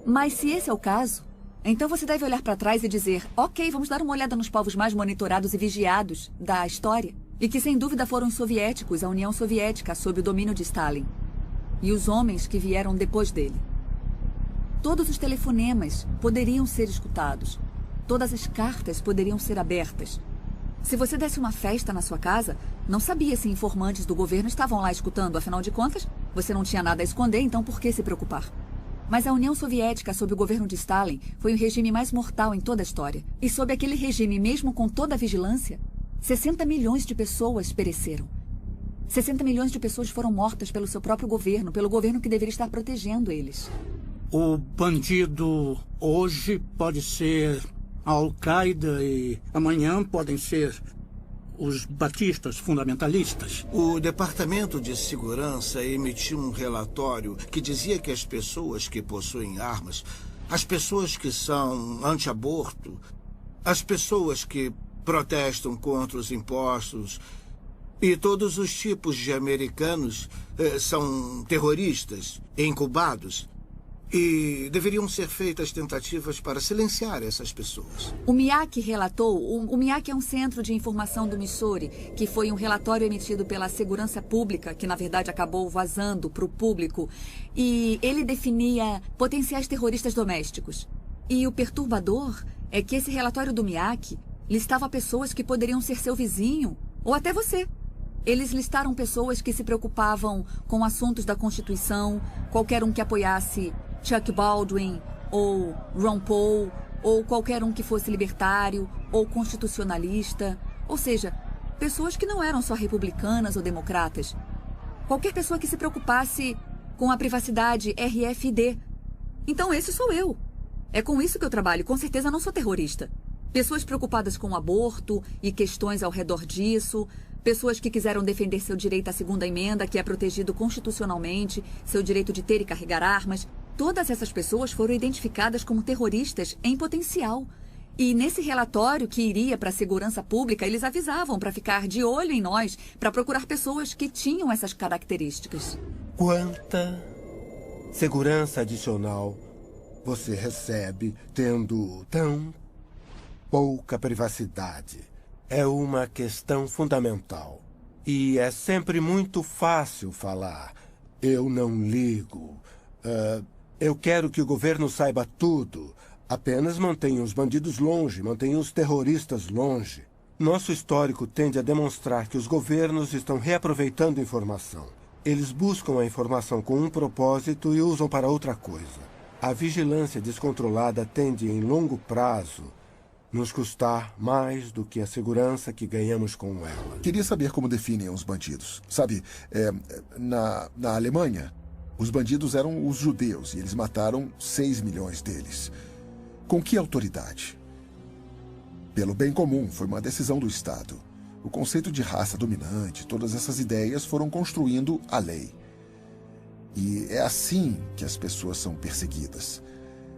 Mas se esse é o caso, então você deve olhar para trás e dizer: ok, vamos dar uma olhada nos povos mais monitorados e vigiados da história. E que sem dúvida foram os soviéticos, a União Soviética, sob o domínio de Stalin. E os homens que vieram depois dele. Todos os telefonemas poderiam ser escutados. Todas as cartas poderiam ser abertas. Se você desse uma festa na sua casa, não sabia se informantes do governo estavam lá escutando. Afinal de contas, você não tinha nada a esconder, então por que se preocupar? Mas a União Soviética, sob o governo de Stalin, foi o regime mais mortal em toda a história. E sob aquele regime, mesmo com toda a vigilância, 60 milhões de pessoas pereceram. 60 milhões de pessoas foram mortas pelo seu próprio governo, pelo governo que deveria estar protegendo eles.
O bandido hoje pode ser a Al-Qaeda e amanhã podem ser os batistas fundamentalistas.
O Departamento de Segurança emitiu um relatório que dizia que as pessoas que possuem armas, as pessoas que são anti-aborto, as pessoas que protestam contra os impostos e todos os tipos de americanos são terroristas, incubados. E deveriam ser feitas tentativas para silenciar essas pessoas.
O MIAC relatou, o MIAC é um centro de informação do Missouri, que foi um relatório emitido pela Segurança Pública, que na verdade acabou vazando para o público, e ele definia potenciais terroristas domésticos. E o perturbador é que esse relatório do MIAC listava pessoas que poderiam ser seu vizinho, ou até você. Eles listaram pessoas que se preocupavam com assuntos da Constituição, qualquer um que apoiasse Chuck Baldwin, ou Ron Paul, ou qualquer um que fosse libertário, ou constitucionalista. Ou seja, pessoas que não eram só republicanas ou democratas. Qualquer pessoa que se preocupasse com a privacidade RFID. Então esse sou eu. É com isso que eu trabalho. Com certeza não sou terrorista. Pessoas preocupadas com o aborto e questões ao redor disso. Pessoas que quiseram defender seu direito à segunda emenda, que é protegido constitucionalmente, seu direito de ter e carregar armas. Todas essas pessoas foram identificadas como terroristas em potencial. E nesse relatório que iria para a segurança pública, eles avisavam para ficar de olho em nós, para procurar pessoas que tinham essas características.
Quanta segurança adicional você recebe tendo tão pouca privacidade? É uma questão fundamental. E é sempre muito fácil falar. Eu não ligo. Eu quero que o governo saiba tudo. Apenas mantenha os bandidos longe, mantenha os terroristas longe. Nosso histórico tende a demonstrar que os governos estão reaproveitando informação. Eles buscam a informação com um propósito e usam para outra coisa. A vigilância descontrolada tende, em longo prazo, nos custar mais do que a segurança que ganhamos com ela.
Queria saber como definem os bandidos. Sabe, na Alemanha, os bandidos eram os judeus e eles mataram 6 milhões deles. Com que autoridade? Pelo bem comum, foi uma decisão do Estado. O conceito de raça dominante, todas essas ideias foram construindo a lei. E é assim que as pessoas são perseguidas.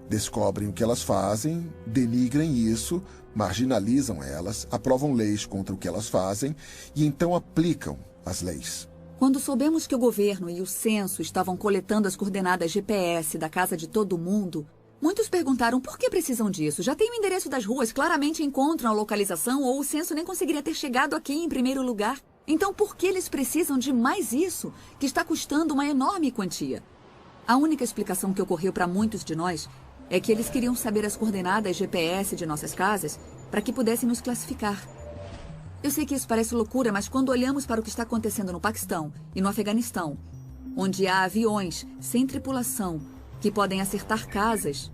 Descobrem o que elas fazem, denigrem isso, marginalizam elas, aprovam leis contra o que elas fazem e então aplicam as leis.
Quando soubemos que o governo e o censo estavam coletando as coordenadas GPS da casa de todo mundo, muitos perguntaram por que precisam disso. Já tem o endereço das ruas, claramente encontram a localização ou o censo nem conseguiria ter chegado aqui em primeiro lugar. Então por que eles precisam de mais isso, que está custando uma enorme quantia? A única explicação que ocorreu para muitos de nós é que eles queriam saber as coordenadas GPS de nossas casas para que pudessem nos classificar. Eu sei que isso parece loucura, mas quando olhamos para o que está acontecendo no Paquistão e no Afeganistão, onde há aviões sem tripulação que podem acertar casas,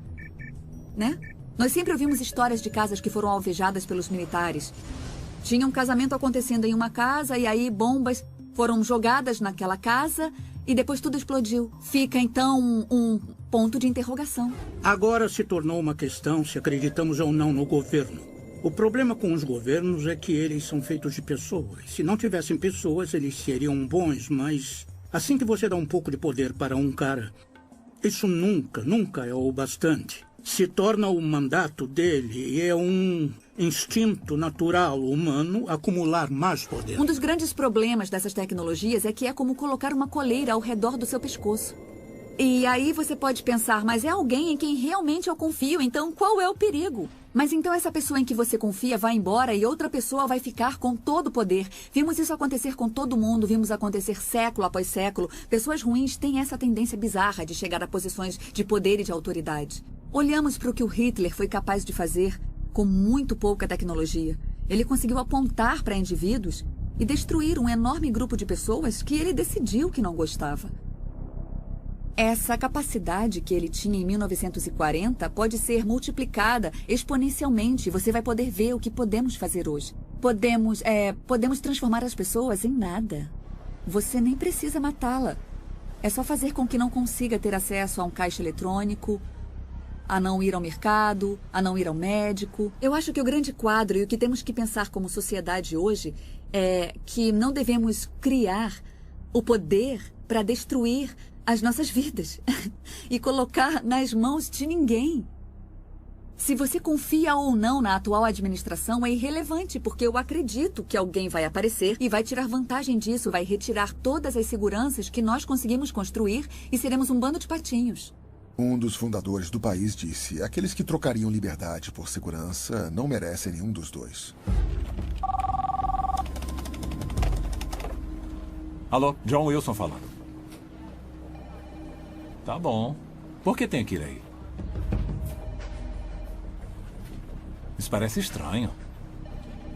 né? Nós sempre ouvimos histórias de casas que foram alvejadas pelos militares. Tinha um casamento acontecendo em uma casa e aí bombas foram jogadas naquela casa e depois tudo explodiu. Fica então um ponto de interrogação.
Agora se tornou uma questão se acreditamos ou não no governo. O problema com os governos é que eles são feitos de pessoas. Se não tivessem pessoas, eles seriam bons, mas assim que você dá um pouco de poder para um cara, isso nunca é o bastante. Se torna o mandato dele e é um instinto natural humano acumular mais poder.
Um dos grandes problemas dessas tecnologias é que é como colocar uma coleira ao redor do seu pescoço. E aí você pode pensar, mas é alguém em quem realmente eu confio, então qual é o perigo? Mas então essa pessoa em que você confia vai embora e outra pessoa vai ficar com todo o poder. Vimos isso acontecer com todo mundo, vimos acontecer século após século. Pessoas ruins têm essa tendência bizarra de chegar a posições de poder e de autoridade. Olhamos para o que o Hitler foi capaz de fazer com muito pouca tecnologia. Ele conseguiu apontar para indivíduos e destruir um enorme grupo de pessoas que ele decidiu que não gostava. Essa capacidade que ele tinha em 1940 pode ser multiplicada exponencialmente. Você vai poder ver o que podemos fazer hoje. Podemos transformar as pessoas em nada. Você nem precisa matá-la. É só fazer com que não consiga ter acesso a um caixa eletrônico, a não ir ao mercado, a não ir ao médico. Eu acho que o grande quadro e o que temos que pensar como sociedade hoje é que não devemos criar o poder para destruir as nossas vidas e colocar nas mãos de ninguém. Se você confia ou não na atual administração é irrelevante, porque eu acredito que alguém vai aparecer e vai tirar vantagem disso, vai retirar todas as seguranças que nós conseguimos construir e seremos um bando de patinhos.
Um dos fundadores do país disse: aqueles que trocariam liberdade por segurança não merecem nenhum dos dois.
Alô, John Wilson falando. Tá bom. Por que tem que ir aí? Isso parece estranho.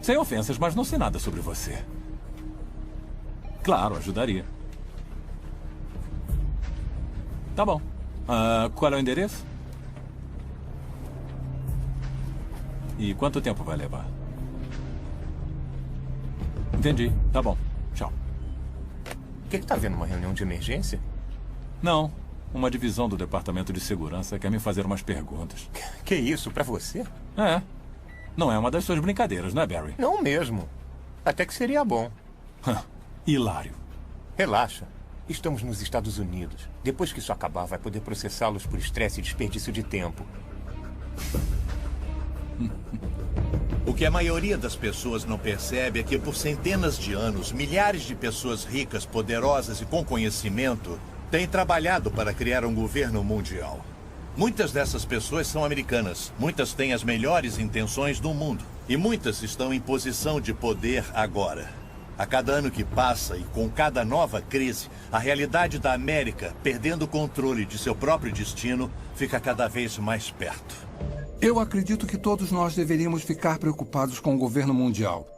Sem ofensas, mas não sei nada sobre você. Claro, ajudaria. Tá bom. Qual é o endereço? E quanto tempo vai levar? Entendi. Tá bom. Tchau.
O que tá vendo? Uma reunião de emergência?
Não. Uma divisão do Departamento de Segurança quer me fazer umas perguntas.
Que isso? Pra você?
É. Não é uma das suas brincadeiras, não é, Barry?
Não mesmo. Até que seria bom.
Hilário.
Relaxa. Estamos nos Estados Unidos. Depois que isso acabar, vai poder processá-los por estresse e desperdício de tempo.
O que a maioria das pessoas não percebe é que por centenas de anos, milhares de pessoas ricas, poderosas e com conhecimento têm trabalhado para criar um governo mundial. Muitas dessas pessoas são americanas, muitas têm as melhores intenções do mundo e muitas estão em posição de poder agora. A cada ano que passa e com cada nova crise, a realidade da América, perdendo o controle de seu próprio destino, fica cada vez mais perto.
Eu acredito que todos nós deveríamos ficar preocupados com o governo mundial.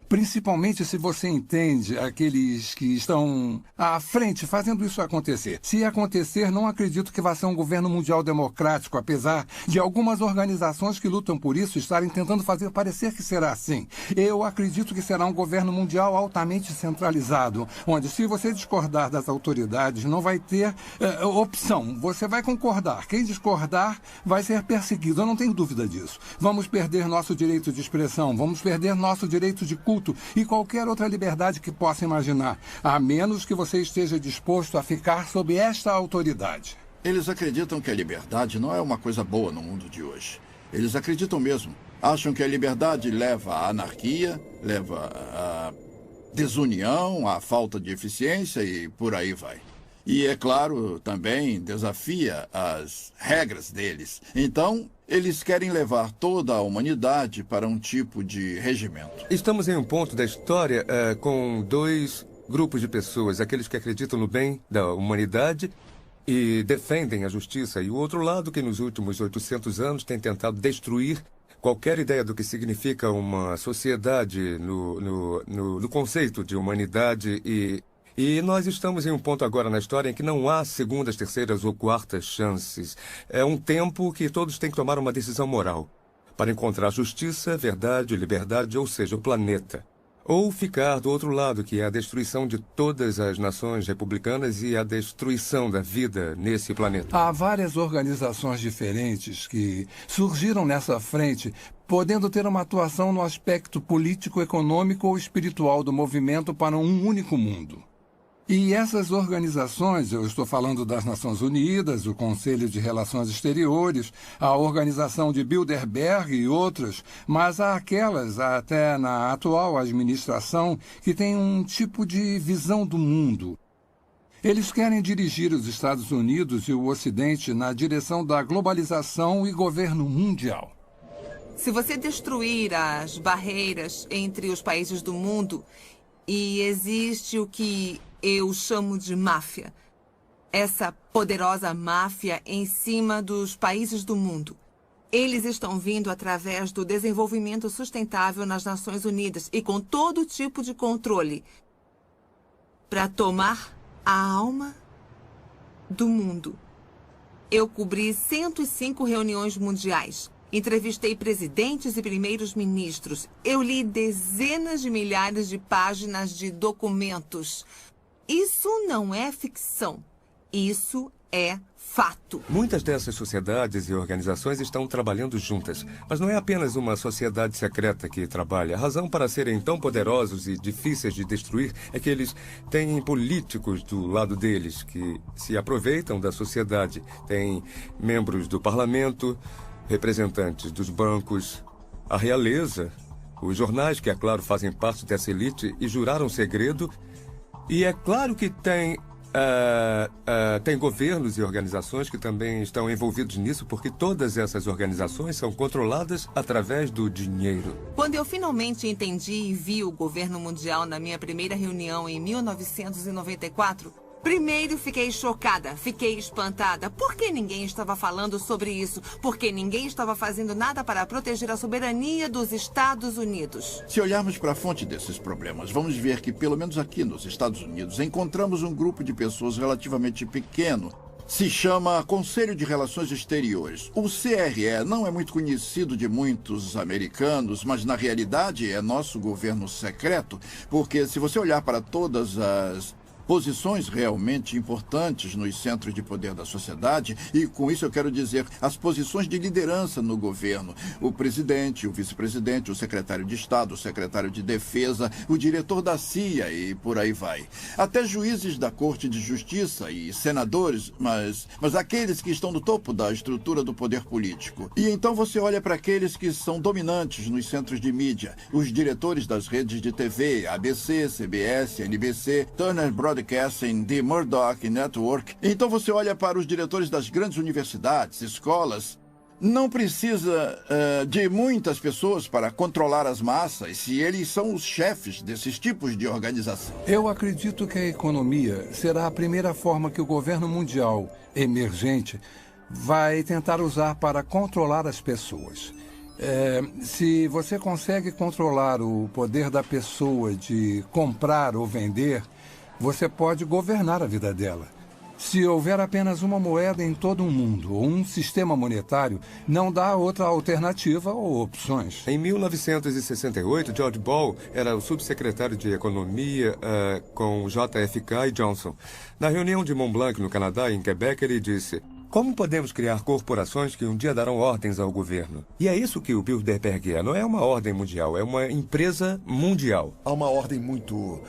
Principalmente se você entende aqueles que estão à frente fazendo isso acontecer. Se acontecer, não acredito que vá ser um governo mundial democrático, apesar de algumas organizações que lutam por isso estarem tentando fazer parecer que será assim. Eu acredito que será um governo mundial altamente centralizado, onde se você discordar das autoridades, não vai ter opção. Você vai concordar. Quem discordar vai ser perseguido. Eu não tenho dúvida disso. Vamos perder nosso direito de expressão, vamos perder nosso direito de culto e qualquer outra liberdade que possa imaginar, a menos que você esteja disposto a ficar sob esta autoridade.
Eles acreditam que a liberdade não é uma coisa boa no mundo de hoje. Eles acreditam mesmo. Acham que a liberdade leva à anarquia, leva à desunião, à falta de eficiência e por aí vai. E, é claro, também desafia as regras deles. Então, eles querem levar toda a humanidade para um tipo de regimento.
Estamos em um ponto da história com dois grupos de pessoas. Aqueles que acreditam no bem da humanidade e defendem a justiça. E o outro lado que nos últimos 800 anos tem tentado destruir qualquer ideia do que significa uma sociedade no conceito de humanidade e nós estamos em um ponto agora na história em que não há segundas, terceiras ou quartas chances. É um tempo que todos têm que tomar uma decisão moral para encontrar justiça, verdade, liberdade, ou seja, o planeta. Ou ficar do outro lado, que é a destruição de todas as nações republicanas e a destruição da vida nesse planeta.
Há várias organizações diferentes que surgiram nessa frente, podendo ter uma atuação no aspecto político, econômico ou espiritual do movimento para um único mundo. E essas organizações, eu estou falando das Nações Unidas, o Conselho de Relações Exteriores, a Organização de Bilderberg e outras, mas há aquelas, até na atual administração, que têm um tipo de visão do mundo. Eles querem dirigir os Estados Unidos e o Ocidente na direção da globalização e governo mundial.
Se você destruir as barreiras entre os países do mundo, e existe o que eu chamo de máfia. Essa poderosa máfia em cima dos países do mundo. Eles estão vindo através do desenvolvimento sustentável nas Nações Unidas e com todo tipo de controle para tomar a alma do mundo. Eu cobri 105 reuniões mundiais. Entrevistei presidentes e primeiros ministros. Eu li dezenas de milhares de páginas de documentos. Isso não é ficção. Isso é fato.
Muitas dessas sociedades e organizações estão trabalhando juntas. Mas não é apenas uma sociedade secreta que trabalha. A razão para serem tão poderosos e difíceis de destruir é que eles têm políticos do lado deles que se aproveitam da sociedade. Tem membros do parlamento, representantes dos bancos, a realeza, os jornais que, é claro, fazem parte dessa elite e juraram segredo. E é claro que tem governos e organizações que também estão envolvidos nisso, porque todas essas organizações são controladas através do dinheiro.
Quando eu finalmente entendi e vi o governo mundial na minha primeira reunião em 1994, primeiro fiquei chocada, fiquei espantada. Por que ninguém estava falando sobre isso? Porque ninguém estava fazendo nada para proteger a soberania dos Estados Unidos.
Se olharmos para a fonte desses problemas, vamos ver que, pelo menos aqui nos Estados Unidos, encontramos um grupo de pessoas relativamente pequeno Se chama Conselho de Relações Exteriores. O CRE não é muito conhecido de muitos americanos, mas na realidade é nosso governo secreto, porque se você olhar para todas as posições realmente importantes nos centros de poder da sociedade, e com isso eu quero dizer as posições de liderança no governo, o presidente, o vice-presidente, o secretário de Estado, o secretário de Defesa, o diretor da CIA e por aí vai. Até juízes da Corte de Justiça e senadores, mas aqueles que estão no topo da estrutura do poder político. E então você olha para aqueles que são dominantes nos centros de mídia, os diretores das redes de TV, ABC, CBS, NBC, Turner Broadcasting, The Murdoch Network. Então você olha para os diretores das grandes universidades, escolas. Não precisa de muitas pessoas para controlar as massas, se eles são os chefes desses tipos de organização.
Eu acredito que a economia será a primeira forma que o governo mundial emergente vai tentar usar para controlar as pessoas. Se você consegue controlar o poder da pessoa de comprar ou vender, você pode governar a vida dela. Se houver apenas uma moeda em todo o mundo ou um sistema monetário, não dá outra alternativa ou opções.
Em 1968, George Ball era o subsecretário de Economia com JFK e Johnson. Na reunião de Mont Blanc, no Canadá, em Quebec, ele disse: como podemos criar corporações que um dia darão ordens ao governo? E é isso que o Bilderberg é. Não é uma ordem mundial, é uma empresa mundial.
Há uma ordem muito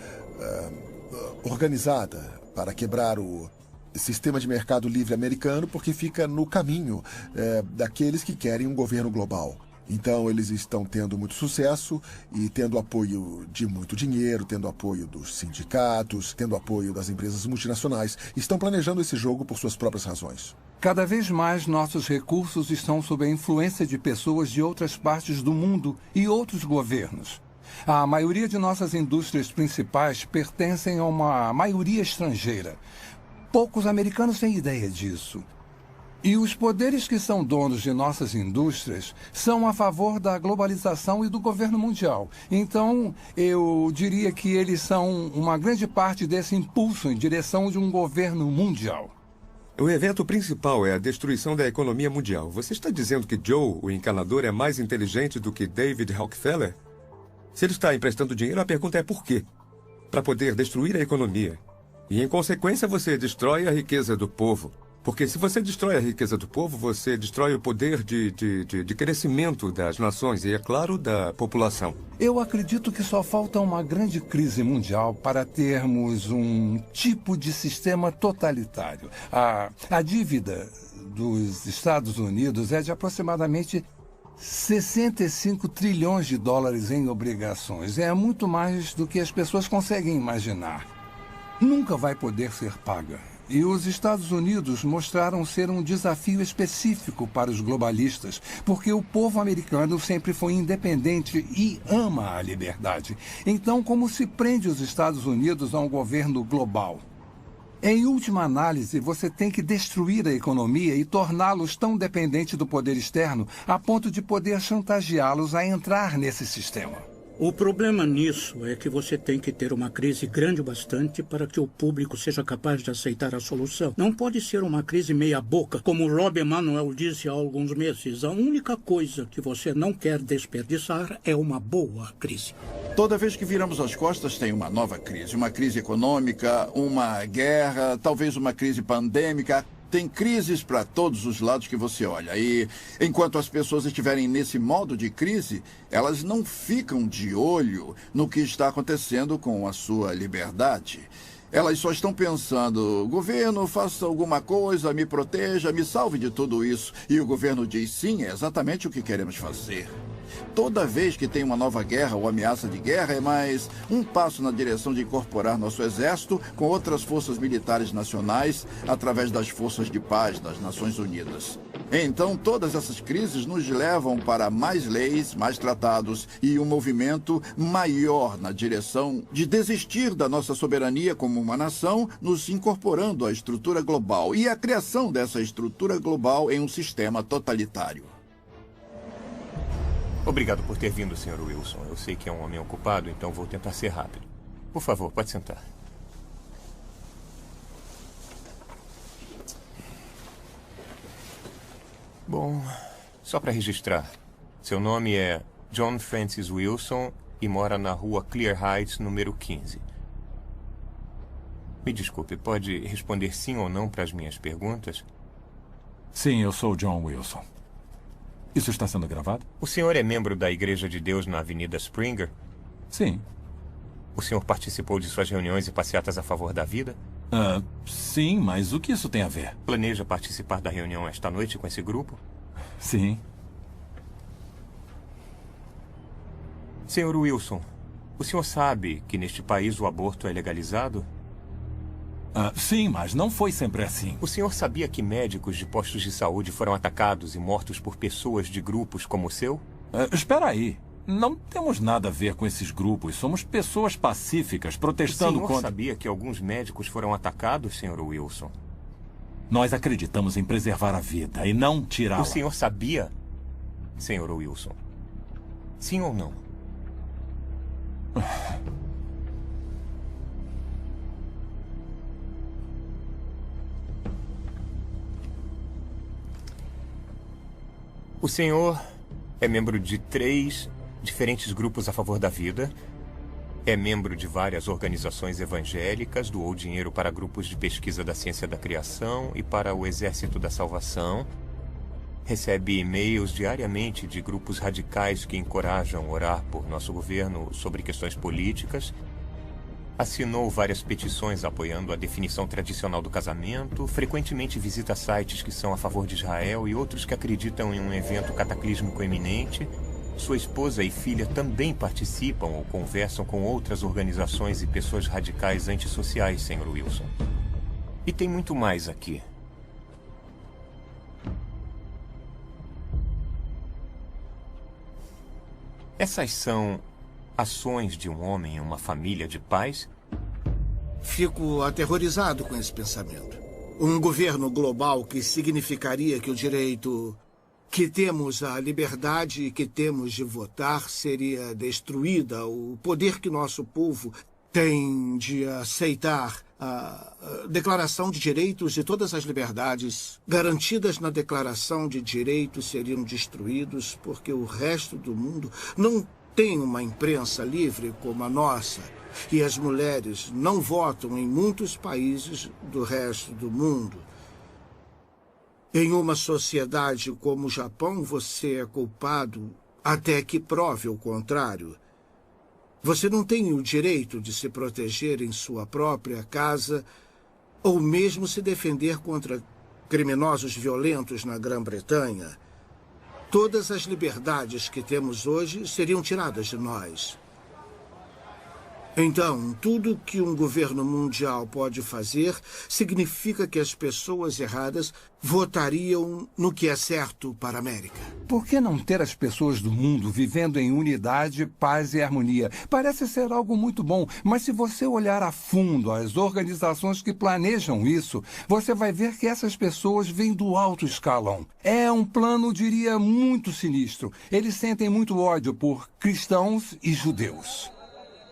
organizada para quebrar o sistema de mercado livre americano, porque fica no caminho daqueles que querem um governo global. Então eles estão tendo muito sucesso e tendo apoio de muito dinheiro, tendo apoio dos sindicatos, tendo apoio das empresas multinacionais. Estão planejando esse jogo por suas próprias razões.
Cada vez mais nossos recursos estão sob a influência de pessoas de outras partes do mundo e outros governos. A maioria de nossas indústrias principais pertencem a uma maioria estrangeira. Poucos americanos têm ideia disso. E os poderes que são donos de nossas indústrias são a favor da globalização e do governo mundial. Então, eu diria que eles são uma grande parte desse impulso em direção de um governo mundial.
O evento principal é a destruição da economia mundial. Você está dizendo que Joe, o encanador, é mais inteligente do que David Rockefeller? Se ele está emprestando dinheiro, a pergunta é por quê? Para poder destruir a economia. E, em consequência, você destrói a riqueza do povo. Porque se você destrói a riqueza do povo, você destrói o poder de crescimento das nações e, é claro, da população.
Eu acredito que só falta uma grande crise mundial para termos um tipo de sistema totalitário. A dívida dos Estados Unidos é de aproximadamente 65 trilhões de dólares em obrigações. É muito mais do que as pessoas conseguem imaginar. Nunca vai poder ser paga. E os Estados Unidos mostraram ser um desafio específico para os globalistas, porque o povo americano sempre foi independente e ama a liberdade. Então, como se prende os Estados Unidos a um governo global? Em última análise, você tem que destruir a economia e torná-los tão dependentes do poder externo a ponto de poder chantageá-los a entrar nesse sistema.
O problema nisso é que você tem que ter uma crise grande bastante para que o público seja capaz de aceitar a solução. Não pode ser uma crise meia-boca, como o Rob Emanuel disse há alguns meses. A única coisa que você não quer desperdiçar é uma boa crise.
Toda vez que viramos as costas, tem uma nova crise. Uma crise econômica, uma guerra, talvez uma crise pandêmica. Tem crises para todos os lados que você olha. E enquanto as pessoas estiverem nesse modo de crise, elas não ficam de olho no que está acontecendo com a sua liberdade. Elas só estão pensando: governo, faça alguma coisa, me proteja, me salve de tudo isso. E o governo diz: sim, é exatamente o que queremos fazer. Toda vez que tem uma nova guerra ou ameaça de guerra, é mais um passo na direção de incorporar nosso exército com outras forças militares nacionais através das forças de paz das Nações Unidas. Então, todas essas crises nos levam para mais leis, mais tratados e um movimento maior na direção de desistir da nossa soberania como uma nação, nos incorporando à estrutura global e a criação dessa estrutura global em um sistema totalitário.
Obrigado por ter vindo, Sr. Wilson. Eu sei que é um homem ocupado, então vou tentar ser rápido. Por favor, pode sentar. Bom, só para registrar. Seu nome é John Francis Wilson e mora na rua Clear Heights, número 15. Me desculpe, pode responder sim ou não para as minhas perguntas?
Sim, eu sou John Wilson. Isso está sendo gravado?
O senhor é membro da Igreja de Deus na Avenida Springer?
Sim.
O senhor participou de suas reuniões e passeatas a favor da vida?
Sim, mas o que isso tem a ver?
Planeja participar da reunião esta noite com esse grupo?
Sim.
Senhor Wilson, o senhor sabe que neste país o aborto é legalizado?
Sim, mas não foi sempre assim.
O senhor sabia que médicos de postos de saúde foram atacados e mortos por pessoas de grupos como o seu?
Espera aí. Não temos nada a ver com esses grupos. Somos pessoas pacíficas protestando contra...
O senhor sabia que alguns médicos foram atacados, Sr. Wilson?
Nós acreditamos em preservar a vida e não tirá-la.
O senhor sabia, Sr. Wilson? Sim ou não? O senhor é membro de 3 diferentes grupos a favor da vida, é membro de várias organizações evangélicas, doou dinheiro para grupos de pesquisa da ciência da criação e para o Exército da Salvação, recebe e-mails diariamente de grupos radicais que encorajam orar por nosso governo sobre questões políticas, assinou várias petições apoiando a definição tradicional do casamento, frequentemente visita sites que são a favor de Israel e outros que acreditam em um evento cataclísmico iminente. Sua esposa e filha também participam ou conversam com outras organizações e pessoas radicais antissociais, Sr. Wilson. E tem muito mais aqui. Essas são ações de um homem em uma família de pais?
Fico aterrorizado com esse pensamento. Um governo global que significaria que o direito que temos à liberdade e que temos de votar seria destruída. O poder que nosso povo tem de aceitar a Declaração de Direitos e todas as liberdades garantidas na Declaração de Direitos seriam destruídos porque o resto do mundo não tem uma imprensa livre como a nossa e as mulheres não votam em muitos países do resto do mundo. Em uma sociedade como o Japão, você é culpado até que prove o contrário. Você não tem o direito de se proteger em sua própria casa ou mesmo se defender contra criminosos violentos na Grã-Bretanha. Todas as liberdades que temos hoje seriam tiradas de nós. Então, tudo que um governo mundial pode fazer significa que as pessoas erradas votariam no que é certo para a América.
Por que não ter as pessoas do mundo vivendo em unidade, paz e harmonia? Parece ser algo muito bom, mas se você olhar a fundo as organizações que planejam isso, você vai ver que essas pessoas vêm do alto escalão. É um plano, diria, muito sinistro. Eles sentem muito ódio por cristãos e judeus.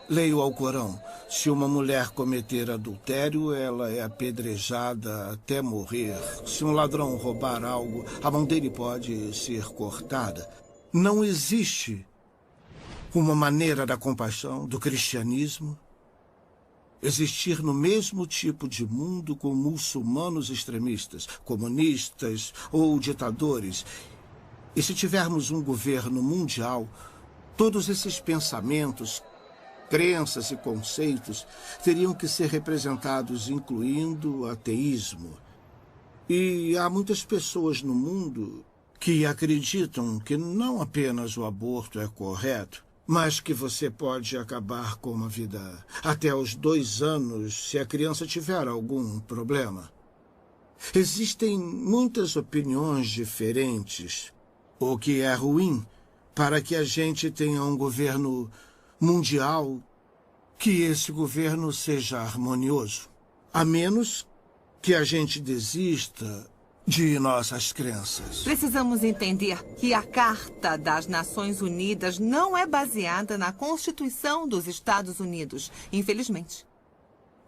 Leia o Alcorão. Se uma mulher cometer adultério, ela é apedrejada até morrer. Se um ladrão roubar algo, a mão dele pode ser cortada. Não existe uma maneira da compaixão, do cristianismo, existir no mesmo tipo de mundo com muçulmanos extremistas, comunistas ou ditadores. E se tivermos um governo mundial, todos esses pensamentos, crenças e conceitos teriam que ser representados, incluindo o ateísmo. E há muitas pessoas no mundo que acreditam que não apenas o aborto é correto, mas que você pode acabar com uma vida até os 2 anos se a criança tiver algum problema. Existem muitas opiniões diferentes, o que é ruim para que a gente tenha um governo mundial, que esse governo seja harmonioso, a menos que a gente desista de nossas crenças.
Precisamos entender que a Carta das Nações Unidas não é baseada na Constituição dos Estados Unidos, infelizmente.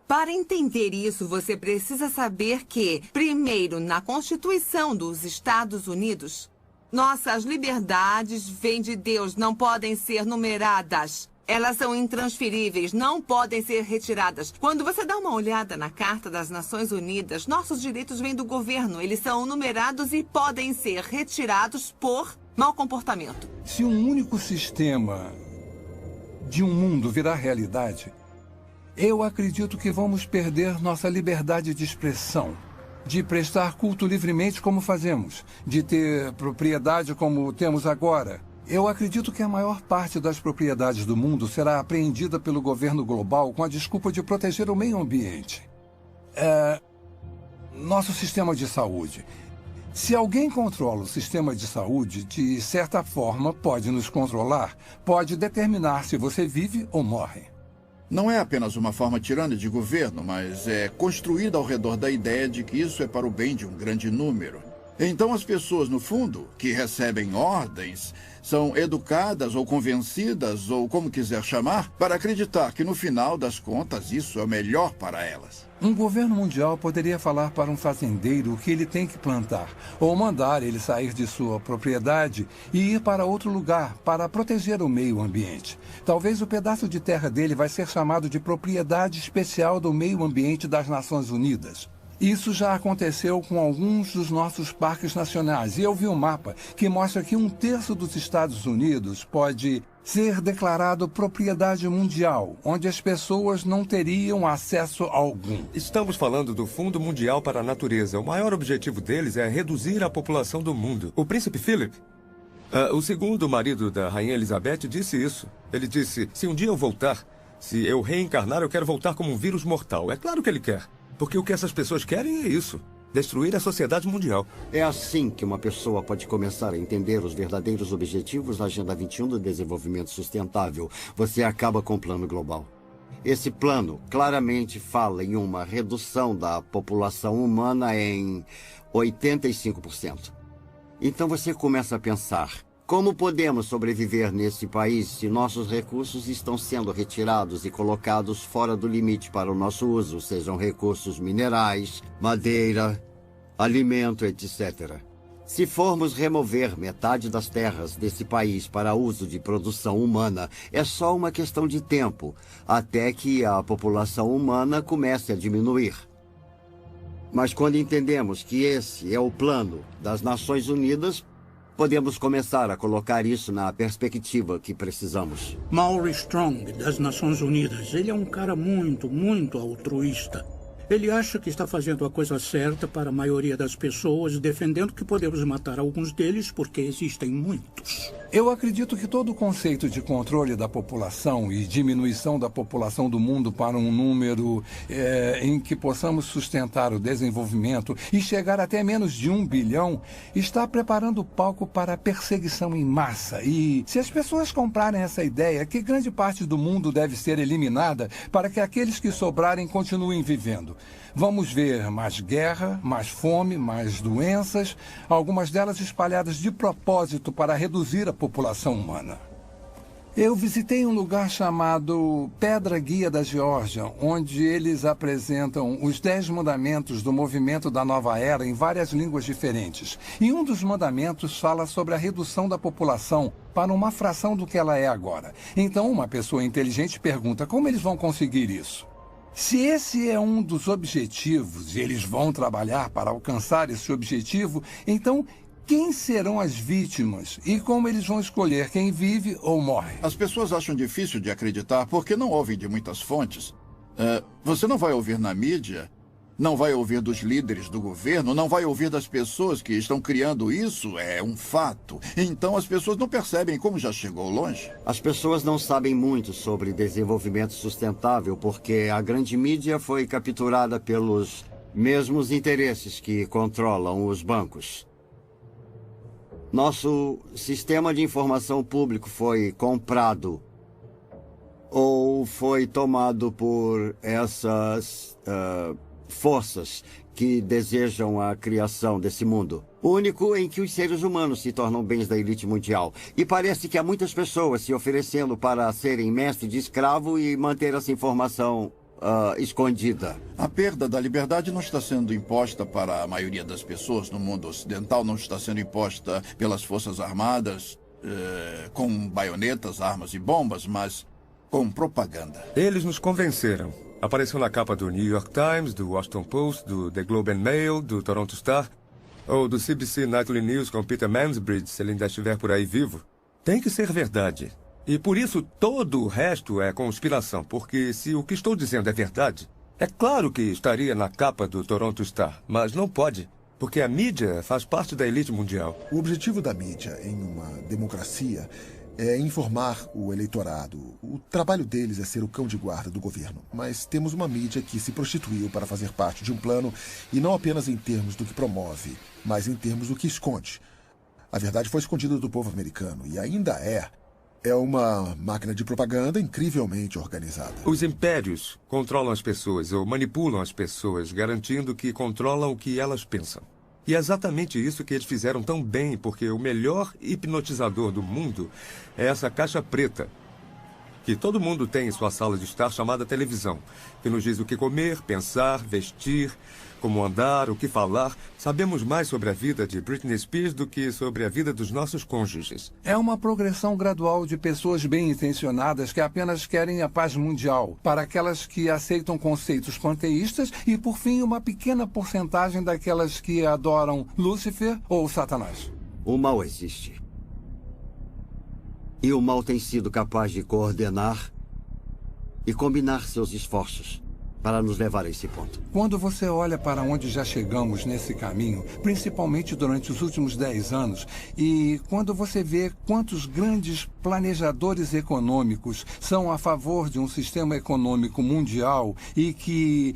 Para entender isso, você precisa saber que, primeiro, na Constituição dos Estados Unidos, nossas liberdades vêm de Deus, não podem ser numeradas. Elas são intransferíveis, não podem ser retiradas. Quando você dá uma olhada na Carta das Nações Unidas, nossos direitos vêm do governo. Eles são numerados e podem ser retirados por mau comportamento.
Se um único sistema de um mundo virar realidade, eu acredito que vamos perder nossa liberdade de expressão, de prestar culto livremente como fazemos, de ter propriedade como temos agora. Eu acredito que a maior parte das propriedades do mundo será apreendida pelo governo global com a desculpa de proteger o meio ambiente. Nosso sistema de saúde. Se alguém controla o sistema de saúde, de certa forma pode nos controlar, pode determinar se você vive ou morre.
Não é apenas uma forma tirana de governo, mas é construída ao redor da ideia de que isso é para o bem de um grande número. Então as pessoas, no fundo, que recebem ordens, são educadas ou convencidas, ou como quiser chamar, para acreditar que no final das contas isso é o melhor para elas.
Um governo mundial poderia falar para um fazendeiro o que ele tem que plantar, ou mandar ele sair de sua propriedade e ir para outro lugar para proteger o meio ambiente. Talvez o pedaço de terra dele vai ser chamado de propriedade especial do meio ambiente das Nações Unidas. Isso já aconteceu com alguns dos nossos parques nacionais. E eu vi um mapa que mostra que 1/3 dos Estados Unidos pode ser declarado propriedade mundial, onde as pessoas não teriam acesso algum.
Estamos falando do Fundo Mundial para a Natureza. O maior objetivo deles é reduzir a população do mundo. O príncipe Philip, o segundo marido da rainha Elizabeth, disse isso. Ele disse, se um dia eu voltar, se eu reencarnar, eu quero voltar como um vírus mortal. É claro que ele quer. Porque o que essas pessoas querem é isso. Destruir a sociedade mundial.
É assim que uma pessoa pode começar a entender os verdadeiros objetivos da Agenda 21 do Desenvolvimento Sustentável. Você acaba com o plano global. Esse plano claramente fala em uma redução da população humana em 85%. Então você começa a pensar, como podemos sobreviver nesse país se nossos recursos estão sendo retirados e colocados fora do limite para o nosso uso, sejam recursos minerais, madeira, alimento, etc. Se formos remover metade das terras desse país para uso de produção humana, é só uma questão de tempo, até que a população humana comece a diminuir. Mas quando entendemos que esse é o plano das Nações Unidas, podemos começar a colocar isso na perspectiva que precisamos.
Maury Strong, das Nações Unidas, ele é um cara muito, muito altruísta. Ele acha que está fazendo a coisa certa para a maioria das pessoas, defendendo que podemos matar alguns deles porque existem muitos.
Eu acredito que todo o conceito de controle da população e diminuição da população do mundo para um número em que possamos sustentar o desenvolvimento e chegar até menos de 1 bilhão está preparando o palco para a perseguição em massa. E se as pessoas comprarem essa ideia, que grande parte do mundo deve ser eliminada para que aqueles que sobrarem continuem vivendo. Vamos ver mais guerra, mais fome, mais doenças, algumas delas espalhadas de propósito para reduzir a população humana. Eu visitei um lugar chamado Pedra Guia da Geórgia, onde eles apresentam os 10 mandamentos do movimento da Nova Era em várias línguas diferentes. E um dos mandamentos fala sobre a redução da população para uma fração do que ela é agora. Então, uma pessoa inteligente pergunta como eles vão conseguir isso. Se esse é um dos objetivos e eles vão trabalhar para alcançar esse objetivo, então quem serão as vítimas e como eles vão escolher quem vive ou morre?
As pessoas acham difícil de acreditar porque não ouvem de muitas fontes. Você não vai ouvir na mídia, não vai ouvir dos líderes do governo, não vai ouvir das pessoas que estão criando isso, é um fato. Então as pessoas não percebem como já chegou longe.
As pessoas não sabem muito sobre desenvolvimento sustentável porque a grande mídia foi capturada pelos mesmos interesses que controlam os bancos. Nosso sistema de informação público foi comprado ou foi tomado por essas forças que desejam a criação desse mundo. Único em que os seres humanos se tornam bens da elite mundial. E parece que há muitas pessoas se oferecendo para serem mestre de escravo e manter essa informação escondida.
A perda da liberdade não está sendo imposta para a maioria das pessoas no mundo ocidental, não está sendo imposta pelas Forças Armadas, com baionetas, armas e bombas, mas com propaganda.
Eles nos convenceram. Apareceu na capa do New York Times, do Washington Post, do The Globe and Mail, do Toronto Star, ou do CBC Nightly News com Peter Mansbridge, se ele ainda estiver por aí vivo. Tem que ser verdade. E por isso todo o resto é conspiração, porque se o que estou dizendo é verdade, é claro que estaria na capa do Toronto Star, mas não pode, porque a mídia faz parte da elite mundial.
O objetivo da mídia em uma democracia é informar o eleitorado. O trabalho deles é ser o cão de guarda do governo. Mas temos uma mídia que se prostituiu para fazer parte de um plano, e não apenas em termos do que promove, mas em termos do que esconde. A verdade foi escondida do povo americano, e ainda é. É uma máquina de propaganda incrivelmente organizada.
Os impérios controlam as pessoas ou manipulam as pessoas, garantindo que controlam o que elas pensam. E é exatamente isso que eles fizeram tão bem, porque o melhor hipnotizador do mundo é essa caixa preta, que todo mundo tem em sua sala de estar, chamada televisão, que nos diz o que comer, pensar, vestir, como andar, o que falar. Sabemos mais sobre a vida de Britney Spears do que sobre a vida dos nossos cônjuges.
É uma progressão gradual de pessoas bem-intencionadas que apenas querem a paz mundial, para aquelas que aceitam conceitos panteístas e, por fim, uma pequena porcentagem daquelas que adoram Lúcifer ou Satanás.
O mal existe. E o mal tem sido capaz de coordenar e combinar seus esforços para nos levar a esse ponto.
Quando você olha para onde já chegamos nesse caminho, principalmente durante os últimos 10 anos, e quando você vê quantos grandes planejadores econômicos são a favor de um sistema econômico mundial e que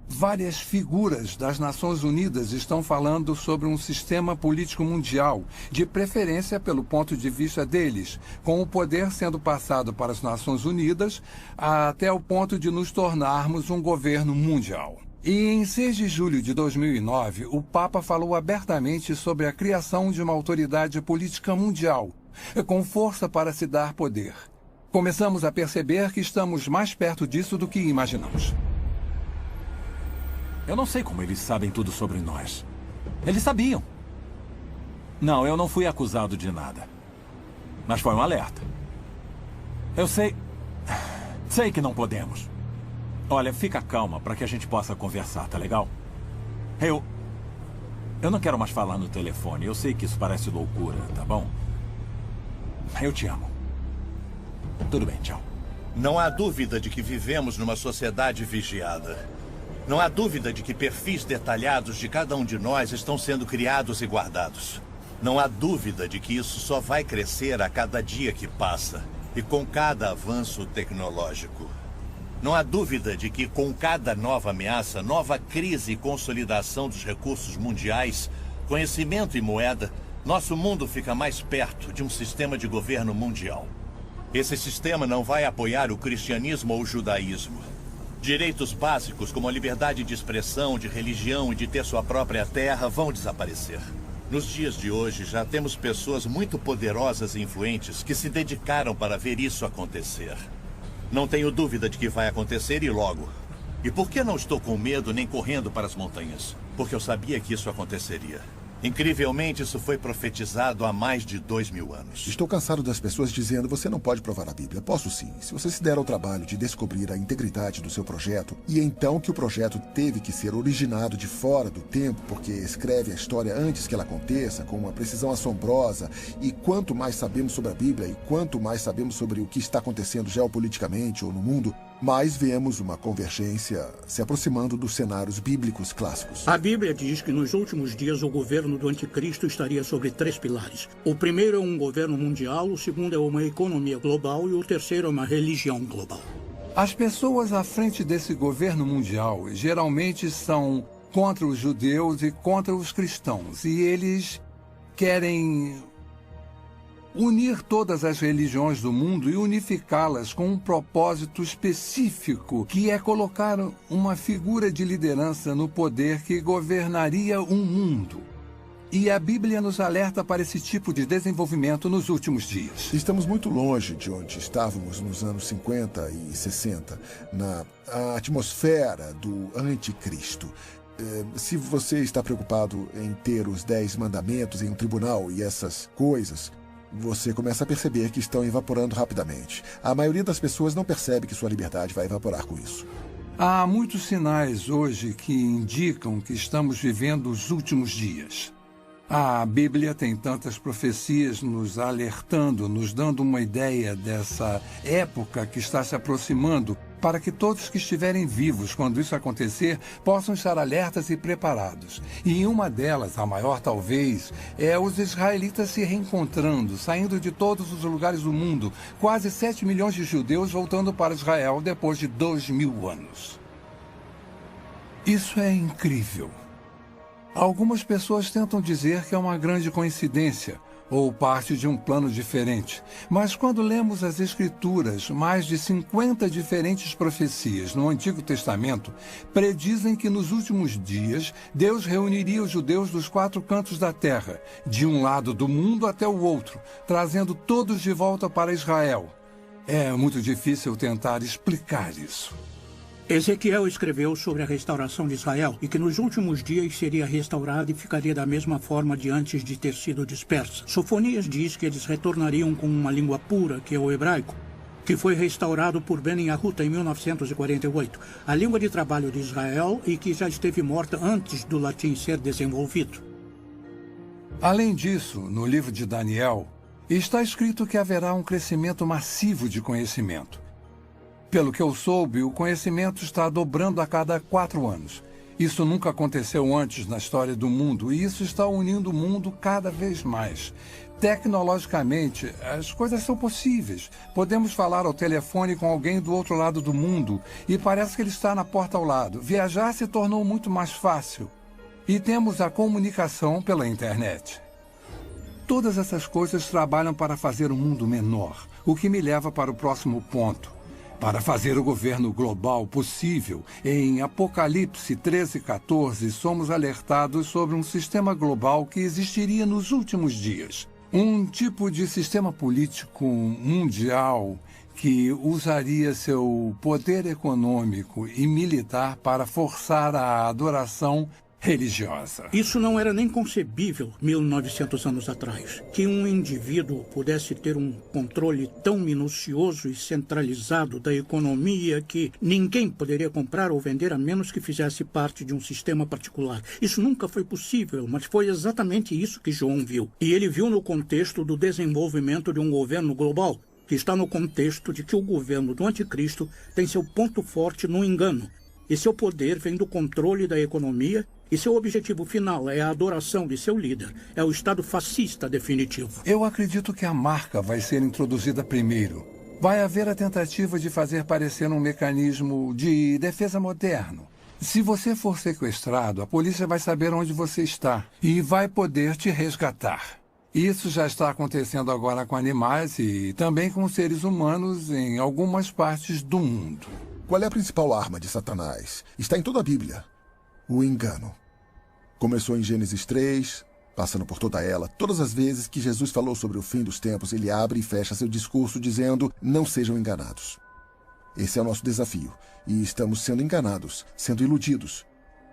várias figuras das Nações Unidas estão falando sobre um sistema político mundial, de preferência pelo ponto de vista deles, com o poder sendo passado para as Nações Unidas até o ponto de nos tornarmos um governo mundial. E em 6 de julho de 2009, o Papa falou abertamente sobre a criação de uma autoridade política mundial, com força para se dar poder. Começamos a perceber que estamos mais perto disso do que imaginamos.
Eu não sei como eles sabem tudo sobre nós. Eles sabiam. Não, eu não fui acusado de nada. Mas foi um alerta. Eu sei... Sei que não podemos. Olha, fica calma para que a gente possa conversar, tá legal? Eu não quero mais falar no telefone. Eu sei que isso parece loucura, tá bom? Eu te amo. Tudo bem, tchau.
Não há dúvida de que vivemos numa sociedade vigiada. Não há dúvida de que perfis detalhados de cada um de nós estão sendo criados e guardados. Não há dúvida de que isso só vai crescer a cada dia que passa e com cada avanço tecnológico. Não há dúvida de que com cada nova ameaça, nova crise e consolidação dos recursos mundiais, conhecimento e moeda, nosso mundo fica mais perto de um sistema de governo mundial. Esse sistema não vai apoiar o cristianismo ou o judaísmo. Direitos básicos como a liberdade de expressão, de religião e de ter sua própria terra vão desaparecer. Nos dias de hoje, já temos pessoas muito poderosas e influentes que se dedicaram para ver isso acontecer. Não tenho dúvida de que vai acontecer e logo. E por que não estou com medo nem correndo para as montanhas? Porque eu sabia que isso aconteceria. Incrivelmente, isso foi profetizado há mais de 2000 anos.
Estou cansado das pessoas dizendo: você não pode provar a Bíblia. Posso sim, se você se der ao trabalho de descobrir a integridade do seu projeto, e então que o projeto teve que ser originado de fora do tempo, porque escreve a história antes que ela aconteça, com uma precisão assombrosa, e quanto mais sabemos sobre a Bíblia, e quanto mais sabemos sobre o que está acontecendo geopoliticamente ou no mundo, mais vemos uma convergência se aproximando dos cenários bíblicos clássicos.
A Bíblia diz que nos últimos dias o governo do anticristo estaria sobre 3 pilares. O primeiro é um governo mundial, o segundo é uma economia global e o terceiro é uma religião global.
As pessoas à frente desse governo mundial geralmente são contra os judeus e contra os cristãos, e eles querem unir todas as religiões do mundo e unificá-las com um propósito específico, que é colocar uma figura de liderança no poder que governaria um mundo. E a Bíblia nos alerta para esse tipo de desenvolvimento nos últimos dias.
Estamos muito longe de onde estávamos nos anos 50 e 60, na atmosfera do anticristo. Se você está preocupado em ter os 10 mandamentos em um tribunal e essas coisas, você começa a perceber que estão evaporando rapidamente. A maioria das pessoas não percebe que sua liberdade vai evaporar com isso.
Há muitos sinais hoje que indicam que estamos vivendo os últimos dias. A Bíblia tem tantas profecias nos alertando, nos dando uma ideia dessa época que está se aproximando, para que todos que estiverem vivos quando isso acontecer possam estar alertas e preparados. E uma delas, a maior talvez, é os israelitas se reencontrando, saindo de todos os lugares do mundo, quase 7 milhões de judeus voltando para Israel depois de 2000 anos. Isso é incrível. Algumas pessoas tentam dizer que é uma grande coincidência ou parte de um plano diferente. Mas quando lemos as Escrituras, mais de 50 diferentes profecias no Antigo Testamento predizem que nos últimos dias Deus reuniria os judeus dos 4 cantos da terra, de um lado do mundo até o outro, trazendo todos de volta para Israel. É muito difícil tentar explicar isso.
Ezequiel escreveu sobre a restauração de Israel e que nos últimos dias seria restaurada e ficaria da mesma forma de antes de ter sido dispersa. Sofonias diz que eles retornariam com uma língua pura, que é o hebraico, que foi restaurado por Ben-Yahuta em 1948, a língua de trabalho de Israel e que já esteve morta antes do latim ser desenvolvido.
Além disso, no livro de Daniel, está escrito que haverá um crescimento massivo de conhecimento. Pelo que eu soube, o conhecimento está dobrando a cada 4 anos. Isso nunca aconteceu antes na história do mundo e isso está unindo o mundo cada vez mais. Tecnologicamente, as coisas são possíveis. Podemos falar ao telefone com alguém do outro lado do mundo e parece que ele está na porta ao lado. Viajar se tornou muito mais fácil. E temos a comunicação pela internet. Todas essas coisas trabalham para fazer o mundo menor, o que me leva para o próximo ponto. Para fazer o governo global possível, em Apocalipse 13:14, somos alertados sobre um sistema global que existiria nos últimos dias. Um tipo de sistema político mundial que usaria seu poder econômico e militar para forçar a adoração religiosa.
Isso não era nem concebível 1900 anos atrás, que um indivíduo pudesse ter um controle tão minucioso e centralizado da economia que ninguém poderia comprar ou vender a menos que fizesse parte de um sistema particular. Isso nunca foi possível, mas foi exatamente isso que João viu. E ele viu no contexto do desenvolvimento de um governo global, que está no contexto de que o governo do anticristo tem seu ponto forte no engano. E seu poder vem do controle da economia e seu objetivo final é a adoração de seu líder. É o Estado fascista definitivo.
Eu acredito que a marca vai ser introduzida primeiro. Vai haver a tentativa de fazer parecer um mecanismo de defesa moderno. Se você for sequestrado, a polícia vai saber onde você está e vai poder te resgatar. Isso já está acontecendo agora com animais e também com seres humanos em algumas partes do mundo.
Qual é a principal arma de Satanás? Está em toda a Bíblia. O engano. Começou em Gênesis 3, passando por toda ela. Todas as vezes que Jesus falou sobre o fim dos tempos, ele abre e fecha seu discurso dizendo: não sejam enganados. Esse é o nosso desafio. E estamos sendo enganados, sendo iludidos.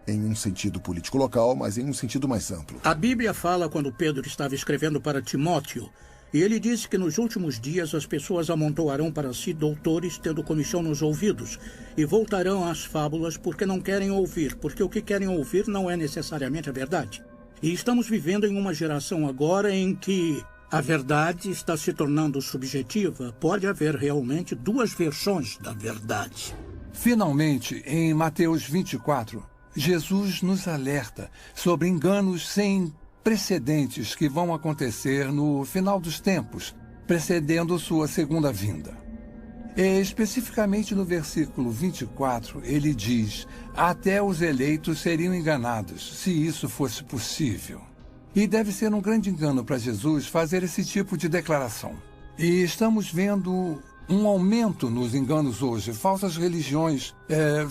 Em um sentido político local, mas em um sentido mais amplo.
A Bíblia fala quando Pedro estava escrevendo para Timóteo. E ele disse que nos últimos dias as pessoas amontoarão para si doutores, tendo comichão nos ouvidos, e voltarão às fábulas porque não querem ouvir, porque o que querem ouvir não é necessariamente a verdade. E estamos vivendo em uma geração agora em que a verdade está se tornando subjetiva. Pode haver realmente 2 versões da verdade.
Finalmente, em Mateus 24, Jesus nos alerta sobre enganos sem precedentes que vão acontecer no final dos tempos, precedendo sua segunda vinda. E, especificamente no versículo 24, ele diz: até os eleitos seriam enganados, se isso fosse possível. E deve ser um grande engano para Jesus fazer esse tipo de declaração. E estamos vendo um aumento nos enganos hoje, falsas religiões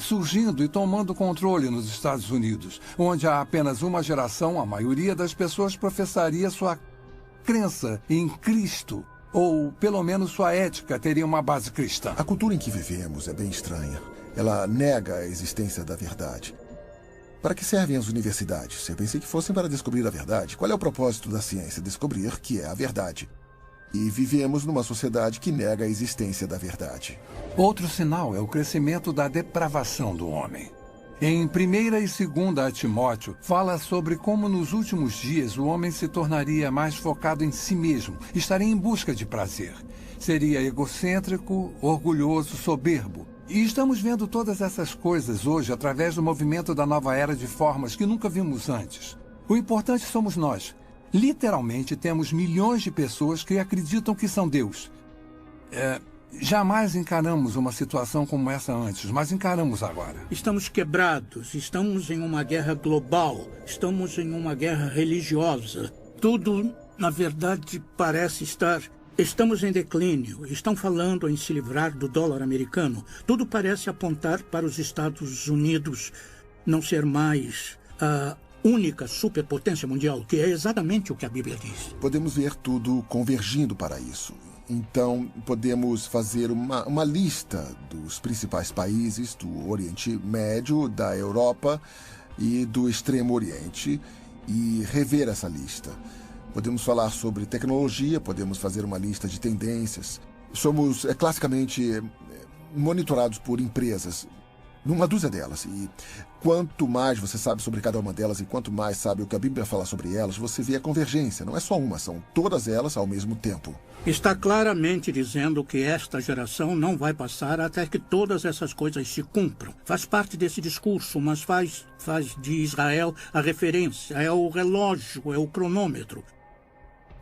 surgindo e tomando controle nos Estados Unidos, onde há apenas uma geração, a maioria das pessoas professaria sua crença em Cristo, ou pelo menos sua ética teria uma base cristã.
A cultura em que vivemos é bem estranha. Ela nega a existência da verdade. Para que servem as universidades? Eu pensei que fossem para descobrir a verdade. Qual é o propósito da ciência? Descobrir que é a verdade. E vivemos numa sociedade que nega a existência da verdade.
Outro sinal é o crescimento da depravação do homem. Em 1ª e 2ª Timóteo, fala sobre como nos últimos dias o homem se tornaria mais focado em si mesmo, estaria em busca de prazer. Seria egocêntrico, orgulhoso, soberbo. E estamos vendo todas essas coisas hoje através do movimento da nova era de formas que nunca vimos antes. O importante somos nós. Literalmente temos milhões de pessoas que acreditam que são Deus. Jamais encaramos uma situação como essa antes, mas encaramos agora.
Estamos quebrados, estamos em uma guerra global, estamos em uma guerra religiosa. Tudo, na verdade, parece estar... Estamos em declínio, estão falando em se livrar do dólar americano. Tudo parece apontar para os Estados Unidos não ser mais a única superpotência mundial, que é exatamente o que a Bíblia diz.
Podemos ver tudo convergindo para isso. Então, podemos fazer uma lista dos principais países do Oriente Médio, da Europa e do Extremo Oriente e rever essa lista. Podemos falar sobre tecnologia, podemos fazer uma lista de tendências. Somos classicamente monitorados por empresas, numa dúzia delas. E quanto mais você sabe sobre cada uma delas e quanto mais sabe o que a Bíblia fala sobre elas, você vê a convergência. Não é só uma, são todas elas ao mesmo tempo.
Está claramente dizendo que esta geração não vai passar até que todas essas coisas se cumpram. Faz parte desse discurso, mas faz de Israel a referência, é o relógio, é o cronômetro.